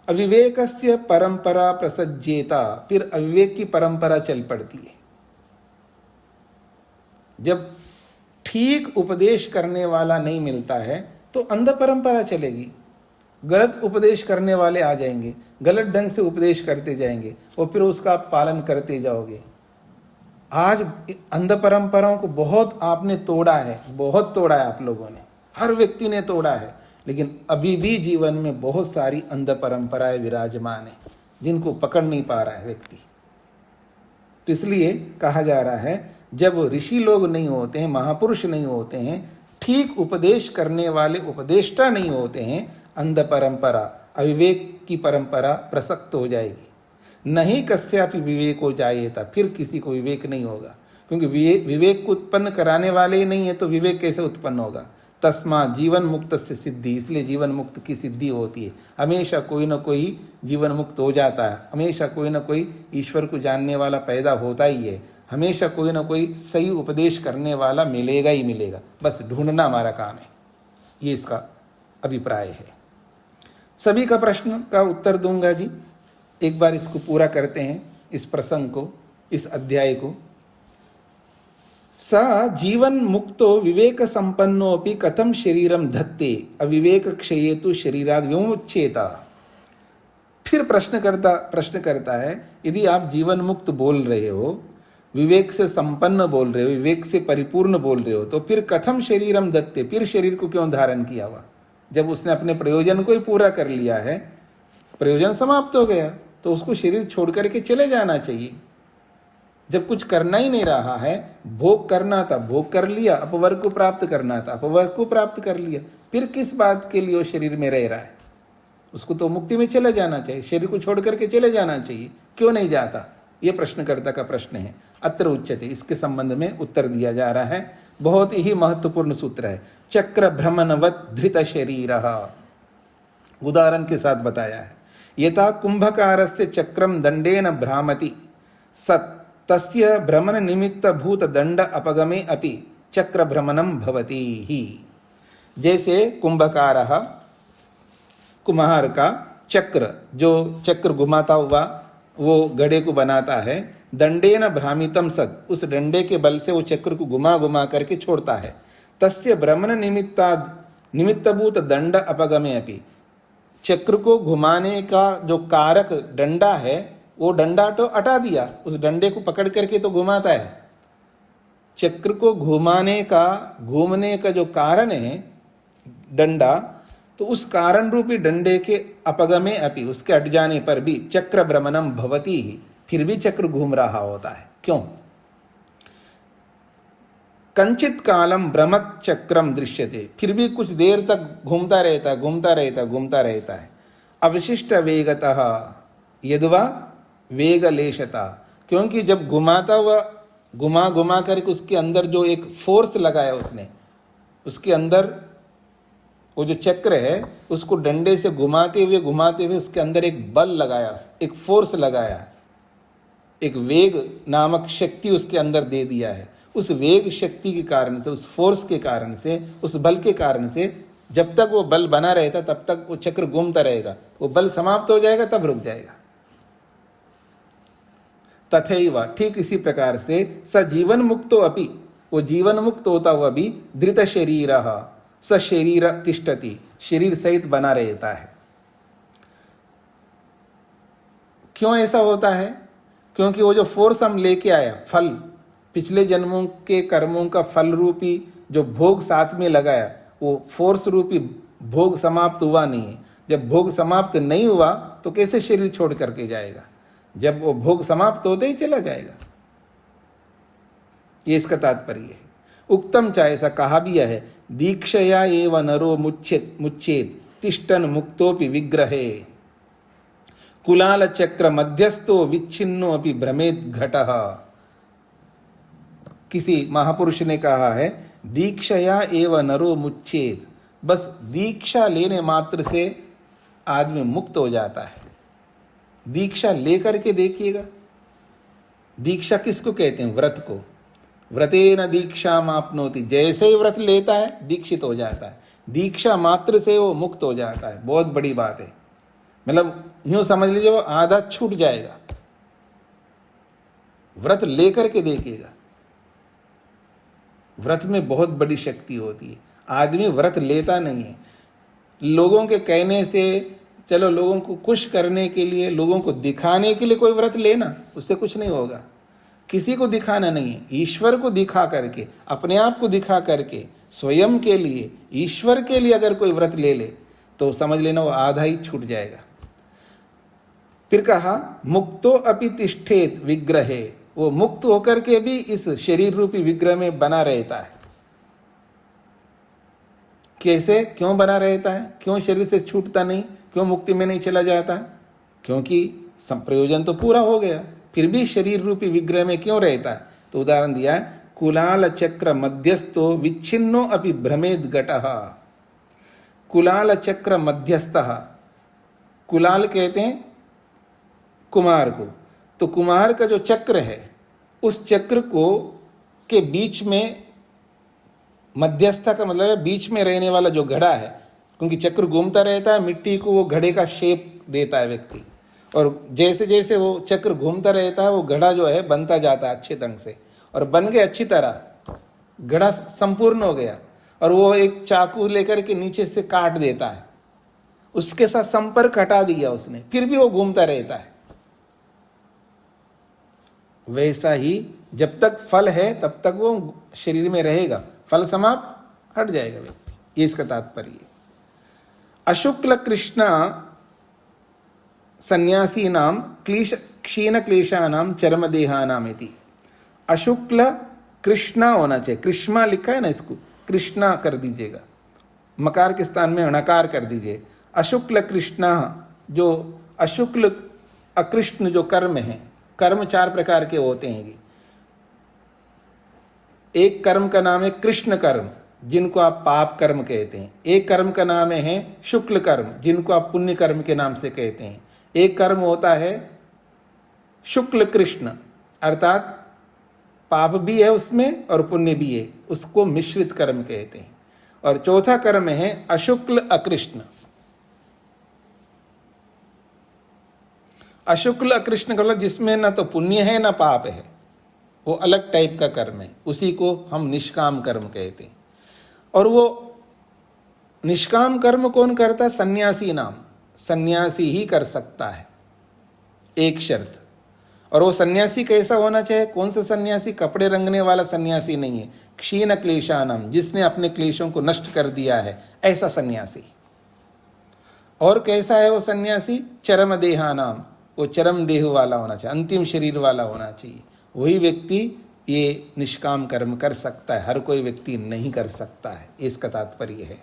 A: अविवेकस्य परंपरा प्रसज्येता, फिर अविवेक की परंपरा चल पड़ती है। जब ठीक उपदेश करने वाला नहीं मिलता है तो अंध परंपरा चलेगी, गलत उपदेश करने वाले आ जाएंगे, गलत ढंग से उपदेश करते जाएंगे और फिर उसका आप पालन करते जाओगे। आज अंध परंपराओं को बहुत आपने तोड़ा है, बहुत तोड़ा है आप लोगों ने, हर व्यक्ति ने तोड़ा है, लेकिन अभी भी जीवन में बहुत सारी अंध परंपराएं विराजमान है जिनको पकड़ नहीं पा रहा है व्यक्ति। तो इसलिए कहा जा रहा है जब ऋषि लोग नहीं होते हैं, महापुरुष नहीं होते हैं, ठीक उपदेश करने वाले उपदेष्टा नहीं होते हैं, अंध परंपरा, अविवेक की परंपरा प्रसक्त हो जाएगी। नहीं कस्यापि विवेक हो जाएता, फिर किसी को विवेक नहीं होगा, क्योंकि विवेक को उत्पन्न कराने वाले ही नहीं है तो विवेक कैसे उत्पन्न होगा? तस्मा जीवन मुक्त से सिद्धि, इसलिए जीवन मुक्त की सिद्धि होती है। हमेशा कोई ना कोई जीवन मुक्त हो जाता है, हमेशा कोई ना कोई ईश्वर को जानने वाला पैदा होता ही है, हमेशा कोई ना कोई सही उपदेश करने वाला मिलेगा ही मिलेगा, बस ढूंढना हमारा काम है। ये इसका अभिप्राय है। सभी का प्रश्न का उत्तर दूंगा जी, एक बार इसको पूरा करते हैं, इस प्रसंग को, इस अध्याय को। स जीवन मुक्तो विवेक संपन्नोपि कथम शरीरम धत्ते अविवेक क्षयेतु शरीराद विमुच्येता। फिर प्रश्न करता है, यदि आप जीवन मुक्त बोल रहे हो, विवेक से संपन्न बोल रहे हो, विवेक से परिपूर्ण बोल रहे हो, तो फिर कथम शरीरम दत्ते, फिर शरीर को क्यों धारण किया हुआ? जब उसने अपने प्रयोजन को ही पूरा कर लिया है, प्रयोजन समाप्त हो गया, तो उसको शरीर छोड़ करके चले जाना चाहिए। जब कुछ करना ही नहीं रहा है, भोग करना था भोग कर लिया, अपवर्ग को प्राप्त करना था अपवर्ग को प्राप्त कर लिया, फिर किस बात के लिए वो शरीर में रह रहा है? उसको तो मुक्ति में चले जाना चाहिए, शरीर को छोड़ करके चले जाना चाहिए, क्यों नहीं जाता? ये प्रश्नकर्ता का प्रश्न है। अत्र उच्यते, इसके संबंध में उत्तर दिया जा रहा है। बहुत ही महत्वपूर्ण सूत्र है। चक्र भ्रमणवत धृत शरीर, उदाहरण के साथ बताया है। यथा कुंभकारस्य चक्रम दंडेन भ्रामति सत् तस्य भ्रमण निमित्त भूत दंड अपगमे अपि चक्र भ्रमणम भवति ही। जैसे कुंभकारः, कुम्हार का चक्र, जो चक्र घुमाता हुआ वो घड़े को बनाता है, दंडेन भ्रामितम सत्, उस डंडे के बल से वो चक्र को घुमा घुमा करके छोड़ता है। तस्य भ्रमण निमित्तभूत दंड अपगमे अपि, चक्र को घुमाने का जो कारक डंडा है, वो डंडा तो हटा दिया, उस डंडे को पकड़ करके तो घुमाता है। चक्र को घुमाने का जो कारण है डंडा, तो उस कारण रूपी डंडे के अपगमे अपि, उसके हट जाने पर भी चक्र भ्रमणम भवति ही, फिर भी चक्र घूम रहा होता है। क्यों? कंचित कालम भ्रमत चक्रम दृश्यते, फिर भी कुछ देर तक घूमता रहता है। अवशिष्ट वेगतः यद्वा वेगलेशता, क्योंकि जब घुमाता हुआ घुमा करके उसके अंदर जो एक फोर्स लगाया उसने, उसके अंदर वो जो चक्र है उसको डंडे से घुमाते हुए उसके अंदर एक बल लगाया, एक फोर्स लगाया, एक वेग नामक शक्ति उसके अंदर दे दिया है। उस वेग शक्ति के कारण से, उस फोर्स के कारण से, उस बल के कारण से जब तक वो बल बना रहता तब तक वो चक्र घूमता रहेगा। वो बल समाप्त हो जाएगा तब रुक जाएगा। तथैव, ठीक इसी प्रकार से स जीवन मुक्तो अपि, वो जीवन मुक्त होता हुआ भी धृत शरीर स शरीर तिष्ठति, शरीर सहित बना रहता है। क्यों ऐसा होता है? क्योंकि वो जो फोर्स हम लेके आया, फल, पिछले जन्मों के कर्मों का फल रूपी जो भोग साथ में लगाया, वो फोर्स रूपी भोग समाप्त हुआ नहीं है। जब भोग समाप्त नहीं हुआ तो कैसे शरीर छोड़ करके जाएगा? जब वो भोग समाप्त होते ही चला जाएगा। ये इसका तात्पर्य है। उक्तम च, ऐसा कहा भी है, दीक्षया एव नरो मुच्चेत तिष्ठन मुक्तोपि विग्रहे कुलाल चक्र मध्यस्थो विच्छिन्नो अपि भ्रमेत घटः। किसी महापुरुष ने कहा है, दीक्षया एव नरो मुच्चेत, बस दीक्षा लेने मात्र से आदमी मुक्त हो जाता है। दीक्षा लेकर के देखिएगा। दीक्षा किसको कहते हैं? व्रत को। व्रतेन दीक्षाम आपनोति, जैसे ही व्रत लेता है दीक्षित हो जाता है। दीक्षा मात्र से वो मुक्त हो जाता है। बहुत बड़ी बात है। मतलब यूं समझ लीजिए वो आधा छूट जाएगा। व्रत लेकर के देखिएगा। व्रत में बहुत बड़ी शक्ति होती है। आदमी व्रत लेता नहीं है, लोगों के कहने से, चलो लोगों को खुश करने के लिए, लोगों को दिखाने के लिए कोई व्रत लेना, उससे कुछ नहीं होगा। किसी को दिखाना नहीं है, ईश्वर को दिखा करके, अपने आप को दिखा करके, स्वयं के लिए, ईश्वर के लिए अगर कोई व्रत ले ले तो समझ लेना वो आधा ही छूट जाएगा। फिर कहा, मुक्तो अपि तिष्ठेत विग्रहे, वो मुक्त होकर के भी इस शरीर रूपी विग्रह में बना रहता है। कैसे, क्यों बना रहता है? क्यों शरीर से छूटता नहीं? क्यों मुक्ति में नहीं चला जाता? क्योंकि प्रयोजन तो पूरा हो गया, फिर भी शरीर रूपी विग्रह में क्यों रहता है? तो उदाहरण दिया है, कुलाल चक्र मध्यस्थो विच्छिन्नो अपि भ्रमेद घटः। कुलाल चक्र मध्यस्थः, कुलाल कहते हैं कुमार को। तो कुमार का जो चक्र है, उस चक्र को के बीच में, मध्यस्थ का मतलब है बीच में रहने वाला जो घड़ा है, क्योंकि चक्र घूमता रहता है, मिट्टी को वो घड़े का शेप देता है व्यक्ति, और जैसे जैसे वो चक्र घूमता रहता है वो घड़ा जो है बनता जाता है अच्छे ढंग से, और बन के अच्छी तरह घड़ा संपूर्ण हो गया। और वो एक चाकू लेकर के नीचे से काट देता है, उसके साथ संपर्क हटा दिया उसने, फिर भी वो घूमता रहता है। वैसा ही जब तक फल है तब तक वो शरीर में रहेगा, फल समाप्त हट जाएगा व्यक्ति। ये इसका तात्पर्य है। अशुक्ल कृष्ण सन्यासी नाम क्षीण क्लेशानाम चरम देहानाम इति। अशुक्ल कृष्णा होना चाहिए, कृष्णा लिखा है ना, इसको कृष्णा कर दीजिएगा, मकार के स्थान में णकार कर दीजिए। अशुक्ल कृष्णा, जो अशुक्ल अकृष्ण जो कर्म है, कर्म 4 प्रकार के होते हैं। एक कर्म का नाम है कृष्ण कर्म, जिनको आप पाप कर्म कहते हैं। एक कर्म का नाम है शुक्ल कर्म, जिनको आप पुण्य कर्म के नाम से कहते हैं। एक कर्म होता है शुक्ल कृष्ण, अर्थात पाप भी है उसमें और पुण्य भी है, उसको मिश्रित कर्म कहते हैं। और चौथा कर्म है अशुक्ल अकृष्ण। अशुक्ल अकृष्ण का मतलब जिसमें ना तो पुण्य है ना पाप है, वो अलग टाइप का कर्म है, उसी को हम निष्काम कर्म कहते हैं। और वो निष्काम कर्म कौन करता है? सन्यासी नाम, सन्यासी ही कर सकता है, एक शर्त। और वो सन्यासी कैसा होना चाहिए? कौन सा सन्यासी? कपड़े रंगने वाला सन्यासी नहीं है। क्षीण क्लेशानाम, जिसने अपने क्लेशों को नष्ट कर दिया है, ऐसा सन्यासी। और कैसा है वो सन्यासी? चरम देहानाम, वो चरम देह वाला होना चाहिए, अंतिम शरीर वाला होना चाहिए। वही व्यक्ति ये निष्काम कर्म कर सकता है, हर कोई व्यक्ति नहीं कर सकता है, इसका तात्पर्य है।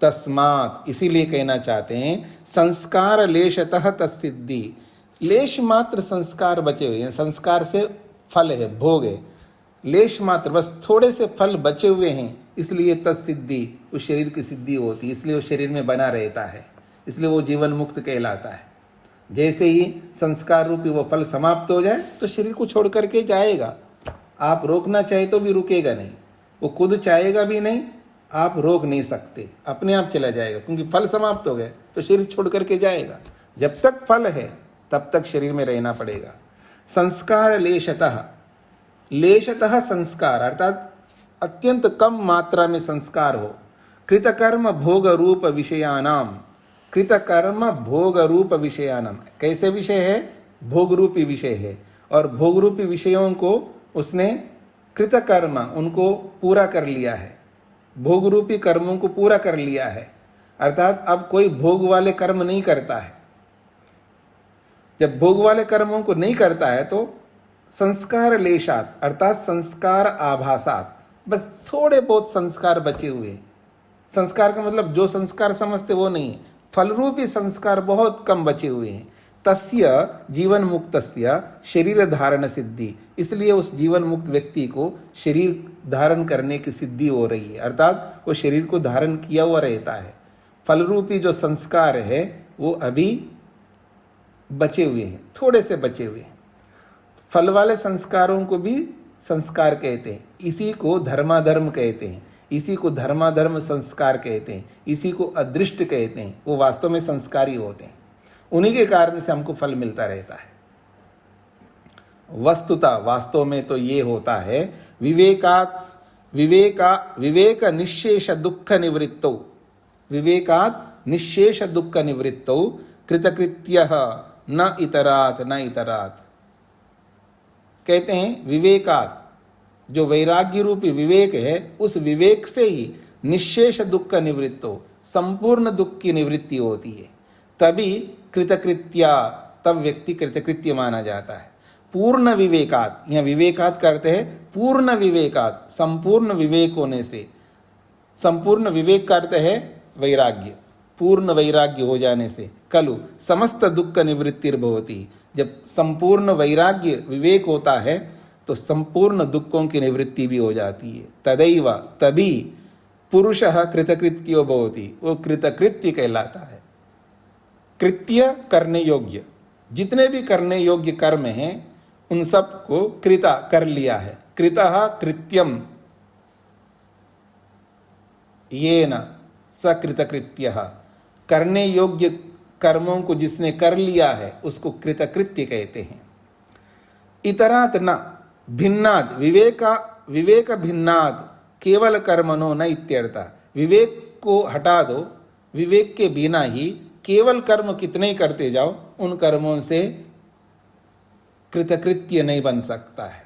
A: तस्मात्, इसीलिए कहना चाहते हैं, संस्कार लेशतः तत्सिद्धि, लेश मात्र संस्कार बचे हुए हैं, संस्कार से फल है, भोग है, लेश मात्र, बस थोड़े से फल बचे हुए हैं, इसलिए तत्सिद्धि, उस शरीर की सिद्धि होती है, इसलिए वो शरीर में बना रहता है, इसलिए वो जीवन मुक्त कहलाता है। जैसे ही संस्कार रूपी वो फल समाप्त हो जाए तो शरीर को छोड़ करके जाएगा। आप रोकना चाहे तो भी रुकेगा नहीं, वो खुद चाहेगा भी नहीं, आप रोक नहीं सकते, अपने आप चला जाएगा, क्योंकि फल समाप्त हो गए तो शरीर छोड़ करके जाएगा। जब तक फल है तब तक शरीर में रहना पड़ेगा। संस्कार लेशतः, लेशतः संस्कार अर्थात अत्यंत कम मात्रा में संस्कार हो। कृतकर्म भोग रूप विषयानाम, कृतकर्म भोग रूप विषयानाम, कैसे विषय है? भोग रूपी विषय है, और भोग रूपी विषयों को उसने कृतकर्म उनको पूरा कर लिया है, भोग रूपी कर्मों को पूरा कर लिया है, अर्थात अब कोई भोग वाले कर्म नहीं करता है। जब भोग वाले कर्मों को नहीं करता है तो संस्कार लेशात अर्थात संस्कार आभासात, बस थोड़े बहुत संस्कार बचे हुए हैं। संस्कार का मतलब जो संस्कार समझते वो नहीं है, फलरूपी संस्कार बहुत कम बचे हुए हैं। तस्य जीवन मुक्तस्य शरीर धारण सिद्धि, इसलिए उस जीवन मुक्त व्यक्ति को शरीर धारण करने की सिद्धि हो रही है, अर्थात वो शरीर को धारण किया हुआ रहता है। फलरूपी जो संस्कार है वो अभी बचे हुए हैं, थोड़े से बचे हुए हैं। फल वाले संस्कारों को भी संस्कार कहते हैं, इसी को धर्माधर्म कहते हैं, इसी को धर्माधर्म संस्कार कहते हैं, इसी को अदृष्ट कहते हैं। वो वास्तव में संस्कारी होते हैं, उन्हीं के कारण से हमको फल मिलता रहता है। वस्तुतः वास्तव में तो ये होता है विवेक निश्शेष दुख निवृत्तौ, विवेकात् निश्शेष दुख निवृत्तौ कृतकृत्यः न इतरात न इतरात। कहते हैं विवेकात्, जो वैराग्य रूपी विवेक है, उस विवेक से ही निश्शेष दुख का निवृत्त हो, संपूर्ण दुख की निवृत्ति होती है। तभी कृतकृत्या, तब व्यक्ति कृतकृत्य माना जाता है। पूर्ण विवेकात, यहाँ विवेकात करते हैं पूर्ण विवेकात, संपूर्ण विवेक होने से, संपूर्ण विवेक करते हैं वैराग्य, पूर्ण वैराग्य हो जाने से खलु समस्त दुख निवृत्तिर्भवति। जब संपूर्ण वैराग्य विवेक होता है तो संपूर्ण दुखों की निवृत्ति भी हो जाती है। तदैव, तभी पुरुषः कृतकृत्यो भवति, वो कृतकृत्य कहलाता है। कृत्य करने योग्य, जितने भी करने योग्य कर्म हैं उन सब को कृता कर लिया है। कृतः कृत्यम येन स कृतकृत्यः, करने योग्य कर्मों को जिसने कर लिया है उसको कृतकृत्य कहते हैं। इतरात न भिन्नाद, विवेक भिन्नाद केवल कर्मणो न इत्यर्थ। विवेक को हटा दो, विवेक के बिना ही केवल कर्म कितने ही करते जाओ, उन कर्मों से कृतकृत्य नहीं बन सकता है।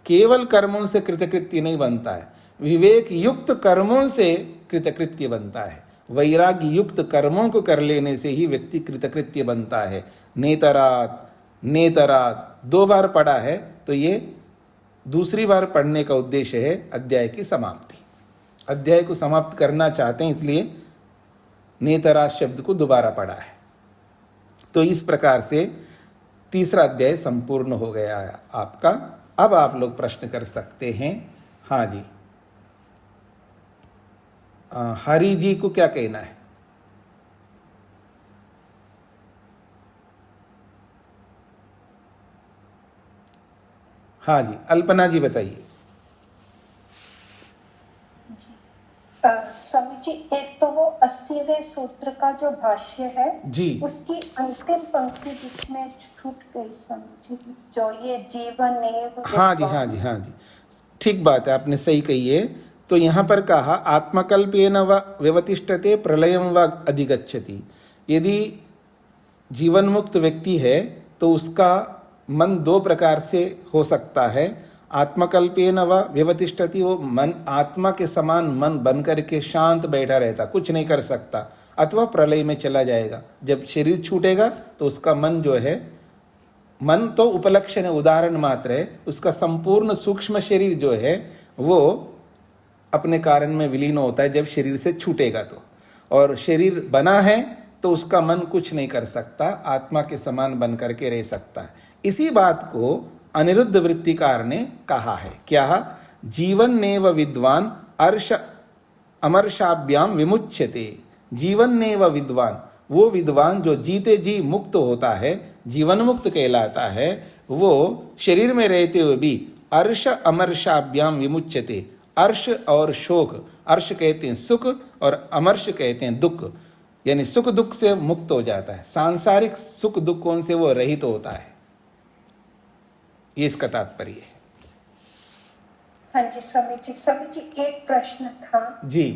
A: केवल कर्मों से कृतकृत्य नहीं बनता है, विवेक युक्त कर्मों से कृतकृत्य बनता है। वैराग्य युक्त कर्मों को कर लेने से ही व्यक्ति कृतकृत्य बनता है। नेतरात, नेतरात दो बार पढ़ा है तो ये दूसरी बार पढ़ने का उद्देश्य है अध्याय की समाप्ति। अध्याय को समाप्त करना चाहते हैं, इसलिए नेतरात शब्द को दोबारा पढ़ा है। तो इस प्रकार से तीसरा अध्याय संपूर्ण हो गया है आपका। अब आप लोग प्रश्न कर सकते हैं। हाँ जी, हरि जी को क्या कहना है? हाँ जी, अल्पना जी बताइए।
B: स्वामी जी, एक तो वो 80वें सूत्र का जो भाष्य है
A: जी,
B: उसकी अंतिम पंक्ति जिसमें छूट गई स्वामी जी, जो ये जीवन एव
A: हाँ जी, हाँ जी, हाँ जी, ठीक बात है, आपने सही कही है। तो यहाँ पर कहा आत्मकल्पेन व व्यवतिष्ठते प्रलयम व अधिगच्छति। यदि जीवन मुक्त व्यक्ति है तो उसका मन दो प्रकार से हो सकता है। आत्मकल्पेन व व्यवतिष्ठति, वो मन आत्मा के समान मन बन करके शांत बैठा रहता, कुछ नहीं कर सकता, अथवा प्रलय में चला जाएगा। जब शरीर छूटेगा तो उसका मन जो है, मन तो उपलक्षण है, उदाहरण मात्र है, उसका संपूर्ण सूक्ष्म शरीर जो है वो अपने कारण में विलीन होता है जब शरीर से छूटेगा तो। और शरीर बना है तो उसका मन कुछ नहीं कर सकता, आत्मा के समान बन करके रह सकता है। इसी बात को अनिरुद्ध वृत्तिकार ने कहा है। क्या? जीवन नेव विद्वान अर्ष अमर्षाभ्याम विमुच्यते। जीवन नेव विद्वान, वो विद्वान जो जीते जी मुक्त होता है, जीवन मुक्त कहलाता है, वो शरीर में रहते हुए भी अर्श अमर्षाभ्याम विमुच्यते। अर्श और शोक, अर्श कहते हैं सुख और अमर्ष कहते हैं दुख, यानी सुख दुख से मुक्त हो जाता है। सांसारिक सुख दुखों से वो रहित होता है, ये इसका तात्पर्य है।
B: हाँ जी स्वामी जी। स्वामी जी एक प्रश्न था
A: जी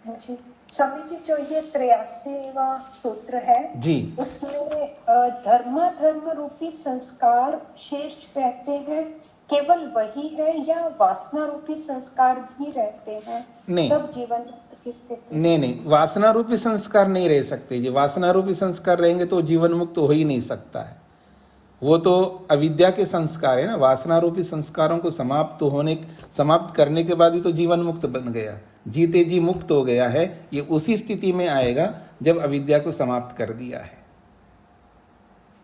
B: हाँ जी स्वामी जी, जो ये 83वां सूत्र है
A: जी
B: उसमें धर्म रूपी संस्कार शेष रहते हैं, केवल वही है या वासना रूपी संस्कार भी रहते हैं?
A: नहीं।
B: तब जीवन मुक्त की स्थिति?
A: नहीं, वासना रूपी संस्कार नहीं रह सकते जी। वासना रूपी संस्कार रहेंगे तो जीवन मुक्त हो ही नहीं सकता है। वो तो अविद्या के संस्कार है ना। वासना रूपी संस्कारों को समाप्त करने के बाद ही तो जीवन मुक्त बन गया, जीते जी मुक्त हो गया है। ये उसी स्थिति में आएगा जब अविद्या को समाप्त कर दिया है,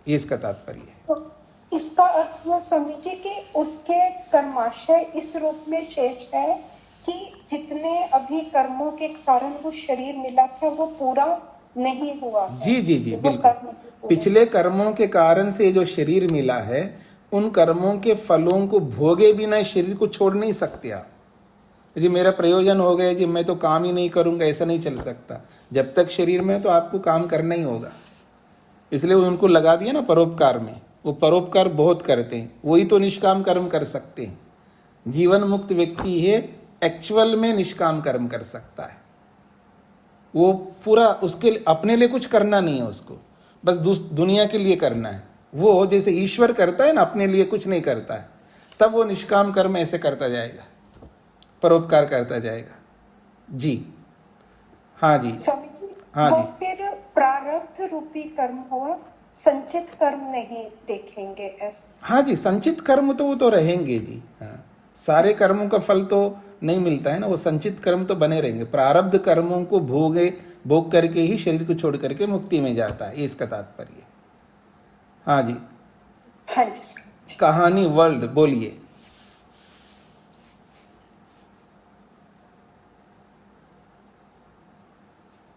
A: ये इसका तात्पर्य है।
B: तो इसका अर्थ हुआ स्वामी जी कि उसके कर्माशय इस रूप में शेष है कि जितने अभी कर्मों के कारण वो शरीर मिला था वो पूरा नहीं हुआ है।
A: जी जी जी बिल्कुल। पिछले कर्मों के कारण से जो शरीर मिला है, उन कर्मों के फलों को भोगे बिना शरीर को छोड़ नहीं सकते आप। जी मेरा प्रयोजन हो गया जी, मैं तो काम ही नहीं करूंगा, ऐसा नहीं चल सकता। जब तक शरीर में है तो आपको काम करना ही होगा। इसलिए उनको लगा दिया ना परोपकार में। वो परोपकार बहुत करते हैं, वही तो निष्काम कर्म कर सकते हैं। जीवन मुक्त व्यक्ति है एक्चुअल में निष्काम कर्म कर सकता है। वो पूरा उसके अपने लिए कुछ करना नहीं है उसको, बस दुनिया के लिए करना है। वो जैसे ईश्वर करता है ना, अपने लिए कुछ नहीं करता है, तब वो निष्काम कर्म ऐसे करता जाएगा, परोपकार करता जाएगा। जी हाँ जी
B: स्वामी जी
A: हाँ
B: वो
A: जी।
B: फिर प्रारब्ध रूपी कर्म हुआ, संचित कर्म नहीं देखेंगे ऐसे?
A: हाँ जी, संचित कर्म तो वो तो रहेंगे जी। हाँ, सारे कर्मों का फल तो नहीं मिलता है ना, वो संचित कर्म तो बने रहेंगे। प्रारब्ध कर्मों को भोग करके ही शरीर को छोड़ करके मुक्ति में जाता है, ये इसका तात्पर्य है। हाँ जी
B: हाँ जी।
A: कहानी वर्ल्ड बोलिए।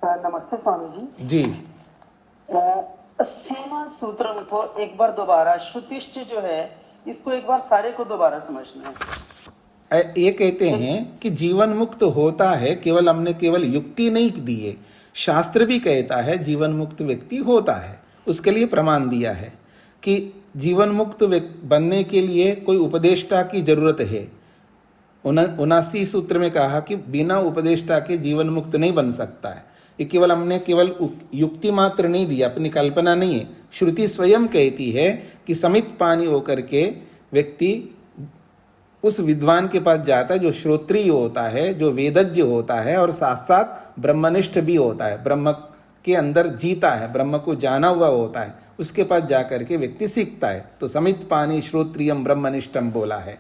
D: नमस्ते स्वामी जी।
A: जी
D: 80वां सूत्र को एक बार दोबारा, श्रुतिष्ठ जो है इसको एक बार सारे को दोबारा समझना है।
A: ये कहते हैं कि जीवन मुक्त होता है, केवल हमने केवल युक्ति नहीं दी है, शास्त्र भी कहता है जीवन मुक्त व्यक्ति होता है। उसके लिए प्रमाण दिया है कि जीवन मुक्त बनने के लिए कोई उपदेष्टा की जरूरत है। 79 सूत्र में कहा कि बिना उपदेष्टा के जीवन मुक्त नहीं बन सकता है। ये केवल युक्ति मात्र नहीं दी, अपनी कल्पना नहीं है। श्रुति स्वयं कहती है कि समित पानी होकर के व्यक्ति उस विद्वान के पास जाता है जो श्रोत्रिय होता है, जो वेदज्ञ होता है और साथ साथ ब्रह्मनिष्ठ भी होता है, ब्रह्म के अंदर जीता है, ब्रह्म को जाना हुआ होता है। उसके पास जाकर के व्यक्ति सीखता है। तो समित पानी श्रोत्रियम ब्रह्मनिष्ठम बोला है।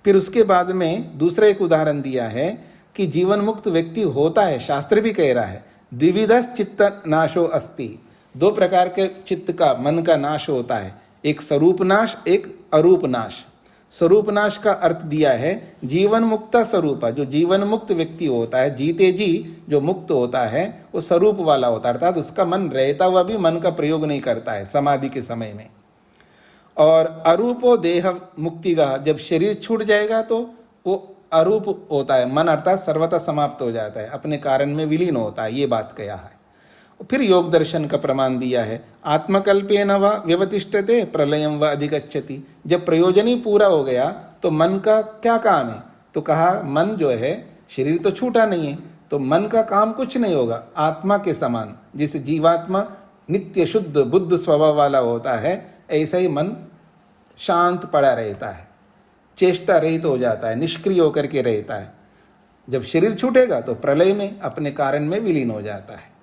A: फिर उसके बाद में दूसरा एक उदाहरण दिया है कि जीवन मुक्त व्यक्ति होता है, शास्त्र भी कह रहा है द्विविध चित्त नाशो अस्ति। 2 प्रकार के चित्त का, मन का नाश होता है, एक स्वरूप नाश, एक अरूप नाश। स्वरूप नाश का अर्थ दिया है जीवन मुक्ता स्वरूप, जो जीवन मुक्त व्यक्ति होता है, जीते जी जो मुक्त होता है वो स्वरूप वाला होता है, अर्थात उसका मन रहता हुआ भी मन का प्रयोग नहीं करता है समाधि के समय में। और अरूपो देह मुक्ति का, जब शरीर छूट जाएगा तो वो अरूप होता है, मन अर्थात सर्वथा समाप्त हो जाता है, अपने कारण में विलीन होता है। ये बात कहा है। फिर योग दर्शन का प्रमाण दिया है आत्मकल्पेन व व्यवतिष्ठते प्रलयम व अधिगच्छति। जब प्रयोजन ही पूरा हो गया तो मन का क्या काम है? तो कहा मन जो है, शरीर तो छूटा नहीं है, तो मन का काम कुछ नहीं होगा, आत्मा के समान। जैसे जीवात्मा नित्य शुद्ध बुद्ध स्वभाव वाला होता है, ऐसा ही मन शांत पड़ा रहता है, चेष्टा रहित हो जाता है, निष्क्रिय होकर के रहता है। जब शरीर छूटेगा तो प्रलय में अपने कारण में विलीन हो जाता है।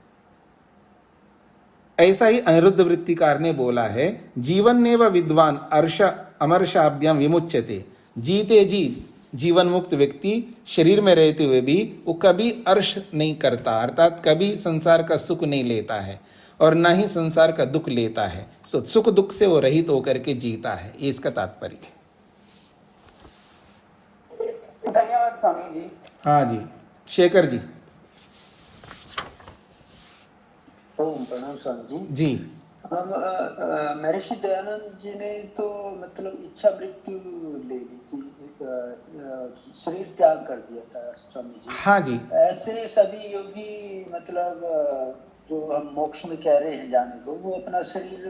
A: ऐसा ही अनिरुद्ध वृत्तिकार ने बोला है जीवन्नेव विद्वान अर्ष अमर्षाभ्याम विमुच्यते। जीते जी जीवन मुक्त व्यक्ति शरीर में रहते हुए भी वो कभी अर्ष नहीं करता, अर्थात कभी संसार का सुख नहीं लेता है और न ही संसार का दुख लेता है। सो सुख दुख से वो रहित होकर के जीता है, ये इसका तात्पर्य है।
D: धन्यवाद स्वामी जी।
A: हाँ जी शेखर जी।
E: ओम प्रणाम स्वामी जी।
A: जी
E: हम महर्षि दयानंद जी ने तो मतलब इच्छा मृत्यु ले ली थी, शरीर त्याग कर दिया था स्वामी जी।
A: हाँ जी,
E: ऐसे सभी योगी मतलब जो हम मोक्ष में कह रहे हैं जाने को, वो अपना शरीर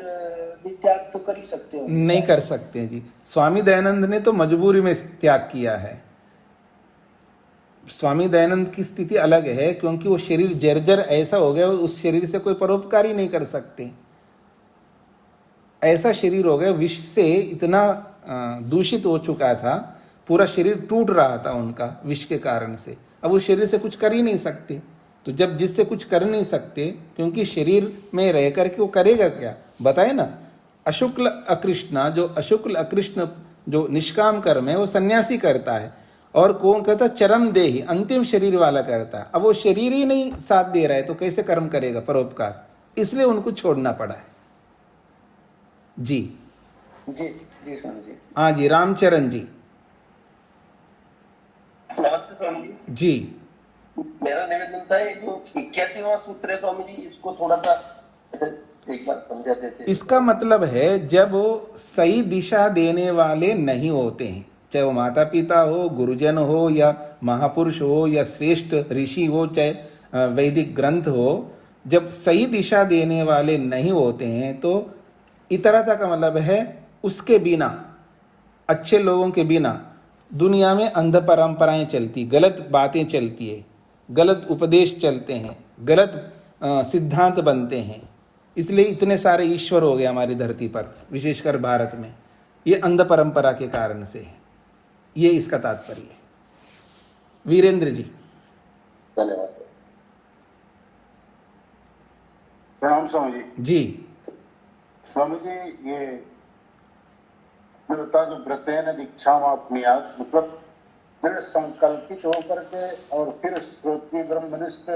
E: भी त्याग तो कर ही सकते हो?
A: नहीं कर सकते हैं जी। स्वामी दयानंद ने तो मजबूरी में त्याग किया है। स्वामी दयानंद की स्थिति अलग है, क्योंकि वो शरीर जर्जर ऐसा हो गया, उस शरीर से कोई परोपकार ही नहीं कर सकते। ऐसा शरीर हो गया, विष से इतना दूषित हो चुका था, पूरा शरीर टूट रहा था उनका विष के कारण से। अब उस शरीर से कुछ कर ही नहीं सकते। तो जब जिससे कुछ कर नहीं सकते, क्योंकि शरीर में रह करके वो करेगा क्या, बताए ना। अशुक्ल अकृष्णा, जो अशुक्ल अकृष्ण जो निष्काम कर्म है वो सन्यासी करता है, और कौन कहता चरम देही, अंतिम शरीर वाला करता है। अब वो शरीर ही नहीं साथ दे रहा है तो कैसे कर्म करेगा परोपकार, इसलिए उनको छोड़ना पड़ा है। जी
E: जी जी स्वामी जी।
A: हाँ जी, रामचरण जी।
F: नमस्ते स्वामी जी।
A: जी
F: मेरा निवेदन था, ये जो 81वां सूत्र है स्वामी जी, इसको थोड़ा सा एक बार समझा देते।
A: इसका मतलब है जब वो सही दिशा देने वाले नहीं होते हैं, चाहे वो माता पिता हो, गुरुजन हो, या महापुरुष हो, या श्रेष्ठ ऋषि हो, चाहे वैदिक ग्रंथ हो, जब सही दिशा देने वाले नहीं होते हैं तो इतरता का मतलब है उसके बिना, अच्छे लोगों के बिना दुनिया में अंध परंपराएं चलती, गलत बातें चलती है, गलत उपदेश चलते हैं, गलत सिद्धांत बनते हैं। इसलिए इतने सारे ईश्वर हो गए हमारी धरती पर, विशेषकर भारत में। ये अंध परंपरा के कारण से है। ये इसका तात्पर्य है। वीरेंद्र जी।
F: धन्यवाद सर।
G: प्रणाम स्वामी जी।
A: जी
G: स्वामी जी, ये निरता जो व्रतेन दीक्षा अपनियात, मतलब दृढ़ संकल्पित होकर के और फिर श्रोत्री ब्रह्मनिष्ठ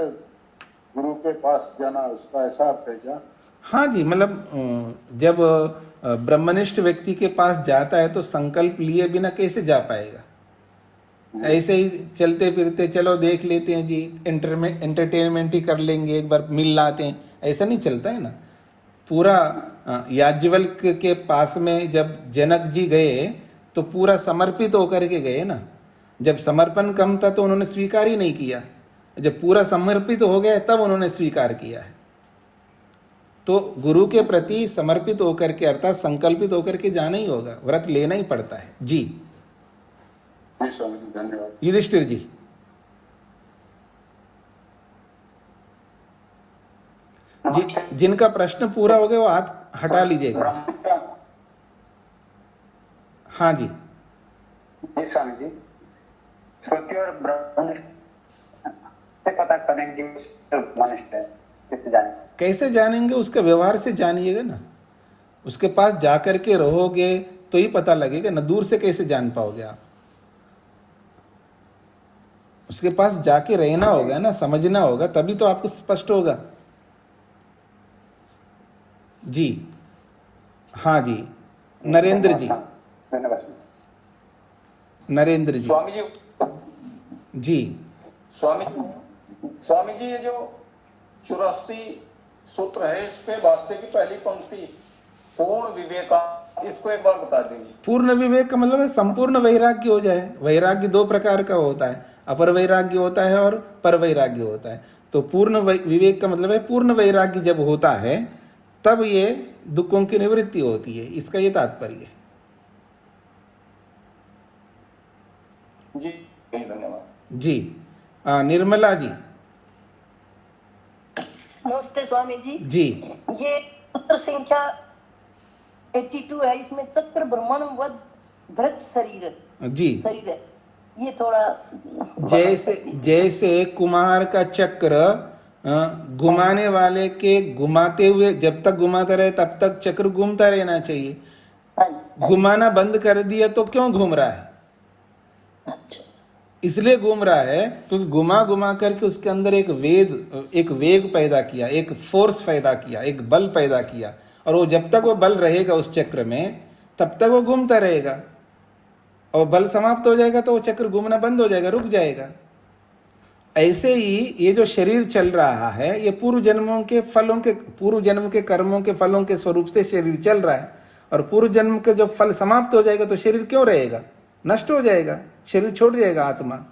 G: गुरु के पास जाना, उसका ऐसा अर्थ है क्या?
A: हाँ जी, मतलब जब ब्रह्मनिष्ठ व्यक्ति के पास जाता है तो संकल्प लिए बिना कैसे जा पाएगा। ऐसे ही चलते फिरते चलो देख लेते हैं जी, एंटरटेनमेंट ही कर लेंगे, एक बार मिल लाते हैं, ऐसा नहीं चलता है ना। पूरा याज्ञवल्क के पास में जब जनक जी गए तो पूरा समर्पित होकर के गए ना। जब समर्पण कम था तो उन्होंने स्वीकार ही नहीं किया, जब पूरा समर्पित हो गया तब उन्होंने स्वीकार किया है। तो गुरु के प्रति समर्पित होकर के, अर्थात संकल्पित होकर के जाना ही होगा, व्रत लेना ही पड़ता है। जी
G: जी स्वामी जी, धन्यवाद।
A: युधिष्ठिर जी। जिनका प्रश्न पूरा हो गया वो हाथ हटा लीजिएगा। हाँ जी।
H: जी स्वामी जी, श्रुति और ब्रह्मनिष्ठ से पता करेंगे मनुष्य है, कैसे जानेंगे?
A: कैसे जानेंगे, उसके व्यवहार से जानिएगा ना। उसके पास जाकर के रहोगे तो ही पता लगेगा ना, दूर से कैसे जान पाओगे आप। उसके पास जाके रहना होगा ना, समझना होगा, तभी तो आपको स्पष्ट होगा। जी हाँ जी, नरेंद्र जी।
H: धन्यवाद
A: नरेंद्र जी।
F: स्वामी जी।
A: जी
F: स्वामी जी, ये जो 84 सूत्र है, इस पे भाष्य की पहली पंक्ति पूर्ण विवेक, इसको एक बार बता दीजिए।
A: पूर्ण विवेक का मतलब है संपूर्ण वैराग्य हो जाए। वैराग्य दो प्रकार का होता है, अपर वैराग्य होता है और पर वैराग्य होता है। तो पूर्ण विवेक का मतलब है पूर्ण वैराग्य जब होता है तब ये दुखों की निवृत्ति होती है, इसका ये तात्पर्य है।
F: जी धन्यवाद।
A: जी निर्मला जी।
I: नमस्ते स्वामी जी।
A: जी
I: ये सूत्र संख्या 82 है, इसमें चक्र ब्रह्मण वद धृत शरीर है। ये थोड़ा
A: जैसे कुमार का चक्र घुमाने वाले के घुमाते हुए, जब तक घुमाता रहे तब तक चक्र घूमता रहना चाहिए। घुमाना बंद कर दिया तो क्यों घूम रहा है?
I: अच्छा,
A: इसलिए घूम रहा है क्योंकि घुमा घुमा करके उसके अंदर एक वेग पैदा किया, एक फोर्स पैदा किया, एक बल पैदा किया, और वो जब तक वो बल रहेगा उस चक्र में तब तक वो घूमता रहेगा, और बल समाप्त हो जाएगा तो वो चक्र घूमना बंद हो जाएगा, रुक जाएगा। ऐसे ही ये जो शरीर चल रहा है ये पूर्व जन्मों के फलों के, पूर्व जन्म के कर्मों के फलों के स्वरूप से शरीर चल रहा है, और पूर्व जन्म के जब फल समाप्त हो जाएगा तो शरीर क्यों रहेगा, नष्ट हो जाएगा, शरीर छोड़ जाएगा आत्मा।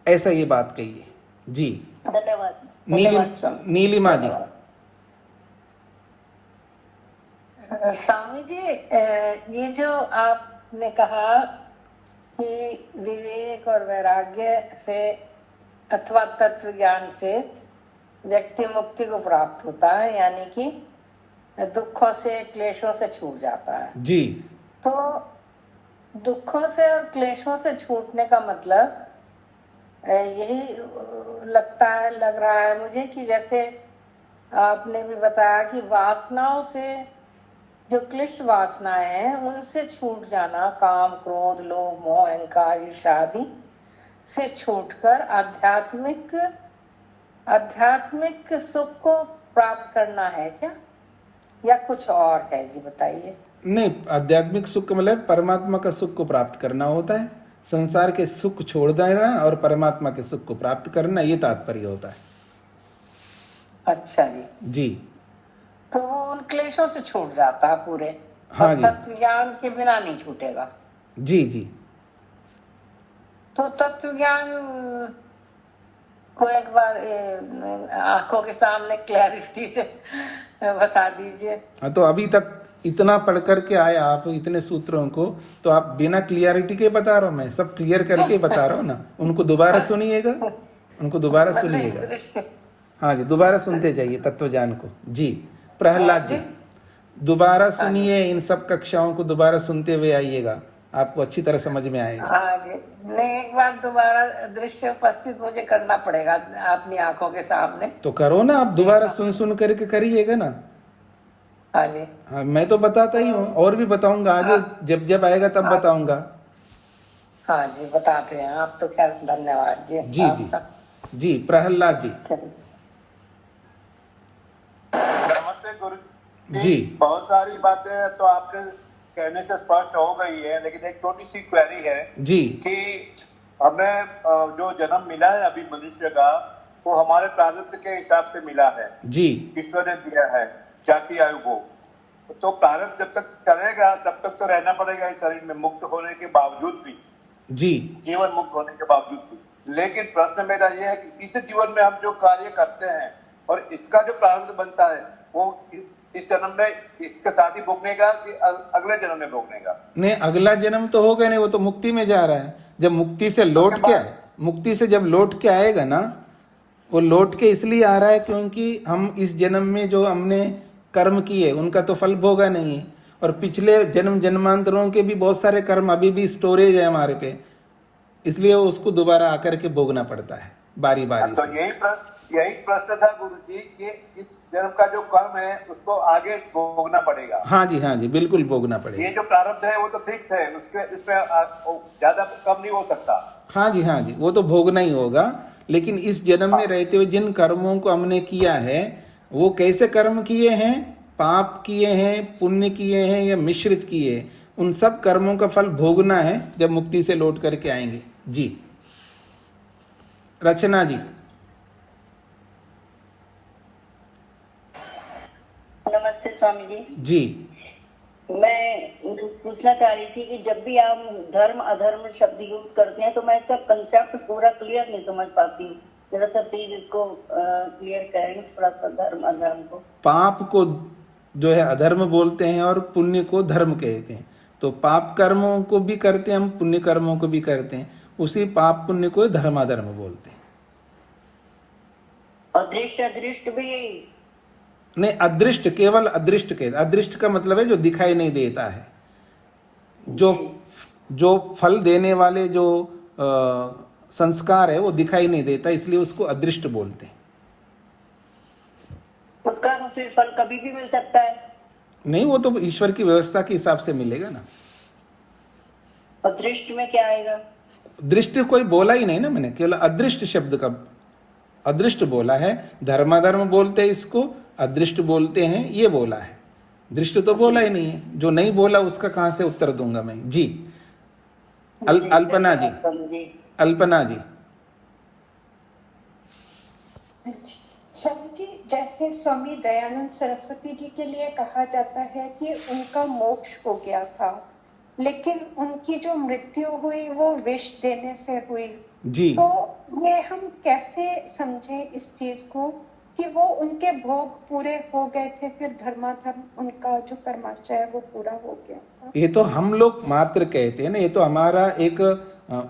A: ऐसा ये बात कही है जी।
I: धन्यवाद। धन्यवाद स्वामी।
A: नीलिमा जी।
J: स्वामी जी, ये जो आपने कहा कि विवेक और वैराग्य से अथवा तत्व ज्ञान से व्यक्ति मुक्ति को प्राप्त होता है, यानी कि दुखों से क्लेशों से छूट जाता है
A: जी।
J: तो दुखों से और क्लेशों से छूटने का मतलब यही लग रहा है मुझे कि जैसे आपने भी बताया कि वासनाओं से, जो क्लिष्ट वासनाएं हैं उनसे छूट जाना, काम क्रोध लोभ मोह अहंकार ईर्ष्या आदि से छूटकर आध्यात्मिक सुख को प्राप्त करना है क्या, या कुछ और है जी, बताइए।
A: नहीं, आध्यात्मिक सुख मतलब परमात्मा का सुख को प्राप्त करना होता है, संसार के सुख छोड़ देना और परमात्मा के सुख को प्राप्त करना, ये तात्पर्य होता है।
J: अच्छा जी। जी, तो वो उन क्लेशों से छूट जाता है पूरे।
A: हाँ जी।
J: तत्व ज्ञान के बिना नहीं छूटेगा।
A: जी जी।
J: तो तत्व ज्ञान को एक बार आंखों के सामने क्लैरिटी से बता दीजिए।
A: तो अभी तक इतना पढ़ करके आए आप इतने सूत्रों को, तो आप बिना क्लियरिटी के बता रहा हूँ, मैं सब क्लियर करके बता रहा हूँ ना। उनको दोबारा सुनिएगा, उनको दोबारा सुनिएगा। हाँ जी, दोबारा सुनते जाइए तत्व ज्ञान को जी। प्रहलाद जी, दोबारा सुनिए, इन सब कक्षाओं को दोबारा सुनते हुए आइएगा, आपको अच्छी तरह समझ में आएगा।
J: हाँ जी, नहीं, एक बार दोबारा दृश्य उपस्थित मुझे करना पड़ेगा अपनी आंखों के सामने।
A: तो करो ना, आप दोबारा सुन करके करिएगा ना।
J: हाँ जी।
A: हाँ, मैं तो बताता ही हूँ, और भी बताऊंगा आगे, जब जब आएगा तब बताऊंगा।
J: हाँ जी, बताते हैं आप तो। खैर, धन्यवाद जी।
A: जी जी जी। प्रहलाद जी।
G: नमस्ते गुरु
A: जी।
G: बहुत सारी बातें तो आपके कहने से स्पष्ट हो गई है, लेकिन एक छोटी सी क्वेरी है
A: जी
G: कि हमें जो जन्म मिला है अभी मनुष्य का, वो हमारे प्रारब्ध के हिसाब से मिला है
A: जी।
G: ईश्वर ने दिया है जाति आयु को। तो प्रारब्ध जब तक करेगा तब तक तो रहना पड़ेगा इस शरीर में, मुक्त होने के बावजूद भी जी, जीवन मुक्त होने के बावजूद भी। लेकिन प्रश्न मेरा यह है कि इस जीवन में हम जो कार्य करते हैं और इसका जो प्रारब्ध बनता है वो इस जन्म में इसके साथ ही भोगने का कि अगले जन्म में भोगने का? नहीं,
A: अगला जन्म तो होगा नहीं, वो तो मुक्ति में जा रहा है। जब मुक्ति से लौट के आए, मुक्ति से जब लौट के आएगा ना, वो लौट के इसलिए आ रहा है क्योंकि हम इस जन्म में जो हमने कर्म किए उनका तो फल भोगा नहीं है, और पिछले जन्म जन्मांतरों के भी बहुत सारे कर्म अभी भी स्टोरेज है हमारे पे, इसलिए उसको दोबारा आकर के भोगना पड़ता है बारी बारी
G: तो
A: से।
G: यही प्रश्न था गुरु जी कि इस जन्म का जो कर्म है उसको आगे भोगना पड़ेगा।
A: हाँ जी, बिल्कुल भोगना पड़ेगा।
G: ये जो प्रारब्ध है वो तो फिक्स है, उसके इसमें ज्यादा कम नहीं हो सकता।
A: हाँ जी, वो तो भोगना ही होगा। लेकिन इस जन्म में रहते हुए जिन कर्मों को हमने किया है, वो कैसे कर्म किए हैं, पाप किए हैं, पुण्य किए हैं या मिश्रित किए, उन सब कर्मों का फल भोगना है जब मुक्ति से लौट करके आएंगे जी। रचना जी।
I: नमस्ते स्वामी जी।
A: जी,
I: मैं पूछना चाह रही थी कि जब भी आप धर्म अधर्म शब्द यूज करते हैं तो मैं इसका कंसेप्ट पूरा क्लियर नहीं समझ पाती हूँ, जरा सा प्लीज इसको क्लियर करेंगे थोड़ा सा, धर्म अधर्म को।
A: पाप को जो है अधर्म बोलते हैं और पुण्य को धर्म कहते हैं। तो पाप कर्मों को भी करते हैं हम, पुण्य कर्मों को भी करते हैं, उसी पाप पुण्य को धर्माधर्म बोलते हैं।
I: अदृष्ट अदृष्ट भी
A: नहीं, अदृष्ट केवल अदृष्ट के, अदृष्ट का मतलब है जो दिखाई नहीं देता है, जो फल देने वाले जो संस्कार है वो दिखाई नहीं देता, इसलिए उसको अदृष्ट बोलते हैं।
I: उसका तो फिर फल कभी भी मिल सकता है?
A: नहीं, वो तो ईश्वर की व्यवस्था के हिसाब से मिलेगा ना।
I: अदृष्ट में क्या आएगा?
A: दृष्टि कोई बोला ही नहीं ना मैंने, केवल अदृष्ट शब्द का अदृष्ट बोला है। धर्माधर्म बोलते हैं इसको, अदृष्ट बोलते हैं, ये बोला है। दृष्ट तो बोला ही नहीं है, जो नहीं बोला उसका कहां से उत्तर दूंगा मैं जी। अल्पना जी। अल्पना जी।
B: स्वामी जी, जैसे स्वामी दयानंद सरस्वती जी के लिए कहा जाता है कि उनका मोक्ष हो गया था, लेकिन उनकी जो मृत्यु हुई वो विष देने से हुई
A: जी।
B: तो ये हम कैसे समझे इस चीज को कि वो उनके भोग पूरे हो गए थे, फिर धर्माधर्म उनका जो कर्माशय है वो पूरा हो गया था?
A: ये तो हम लोग मात्र कहते हैं ना, ये तो हमारा एक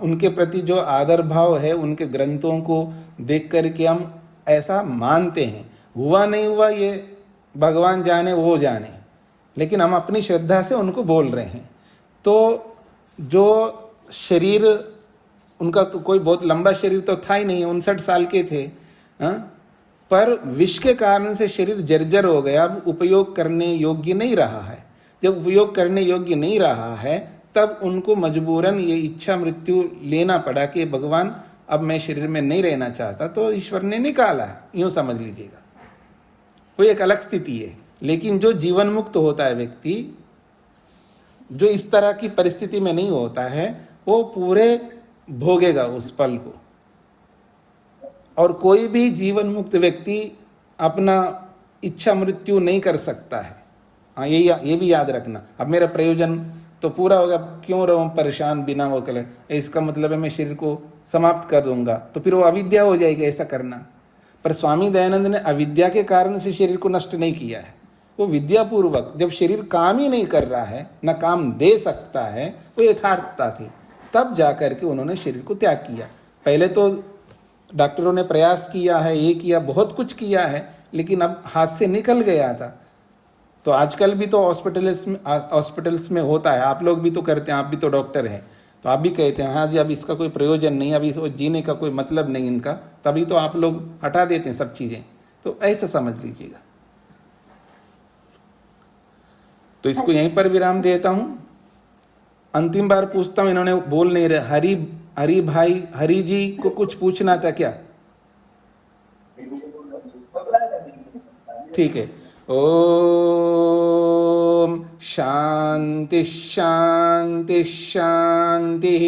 A: उनके प्रति जो आदर भाव है, उनके ग्रंथों को देख करके हम ऐसा मानते हैं। हुआ नहीं हुआ ये भगवान जाने, वो जाने, लेकिन हम अपनी श्रद्धा से उनको बोल रहे हैं। तो जो शरीर उनका तो कोई बहुत लंबा शरीर तो था ही नहीं, 59 साल के थे, पर विष के कारण से शरीर जर्जर हो गया, अब उपयोग करने योग्य नहीं रहा है। जब उपयोग करने योग्य नहीं रहा है तब उनको मजबूरन ये इच्छा मृत्यु लेना पड़ा कि भगवान अब मैं शरीर में नहीं रहना चाहता, तो ईश्वर ने निकाला है, यूं समझ लीजिएगा। वो एक अलग स्थिति है। लेकिन जो जीवन मुक्त होता है व्यक्ति, जो इस तरह की परिस्थिति में नहीं होता है, वो पूरे भोगेगा उस पल को। और कोई भी जीवन मुक्त व्यक्ति अपना इच्छा मृत्यु नहीं कर सकता है। हाँ, ये भी याद रखना। अब मेरा प्रयोजन तो पूरा होगा, क्यों रहूं परेशान बिना वो कले, इसका मतलब है मैं शरीर को समाप्त कर दूंगा, तो फिर वो अविद्या हो जाएगी ऐसा करना। पर स्वामी दयानंद ने अविद्या के कारण से शरीर को नष्ट नहीं किया है, वो विद्यापूर्वक, जब शरीर काम ही नहीं कर रहा है, न काम दे सकता है, वो यथार्थता थी, तब जाकर के उन्होंने शरीर को त्याग किया। पहले तो डॉक्टरों ने प्रयास किया है, ये किया, बहुत कुछ किया है, लेकिन अब हाथ से निकल गया था। तो आजकल भी तो हॉस्पिटल्स में होता है, आप लोग भी तो करते हैं, आप भी तो डॉक्टर हैं, तो आप भी कहते हैं हाँ जी अब इसका कोई प्रयोजन नहीं, अभी तो जीने का कोई मतलब नहीं इनका, तभी तो आप लोग हटा देते हैं सब चीज़ें। तो ऐसा समझ लीजिएगा। तो इसको यहीं पर विराम देता हूँ। अंतिम बार पूछता हूँ, इन्होंने बोल नहीं रहे। हरी भाई, हरी जी को कुछ पूछना था क्या? ठीक है। ओम शांति शांति शांति।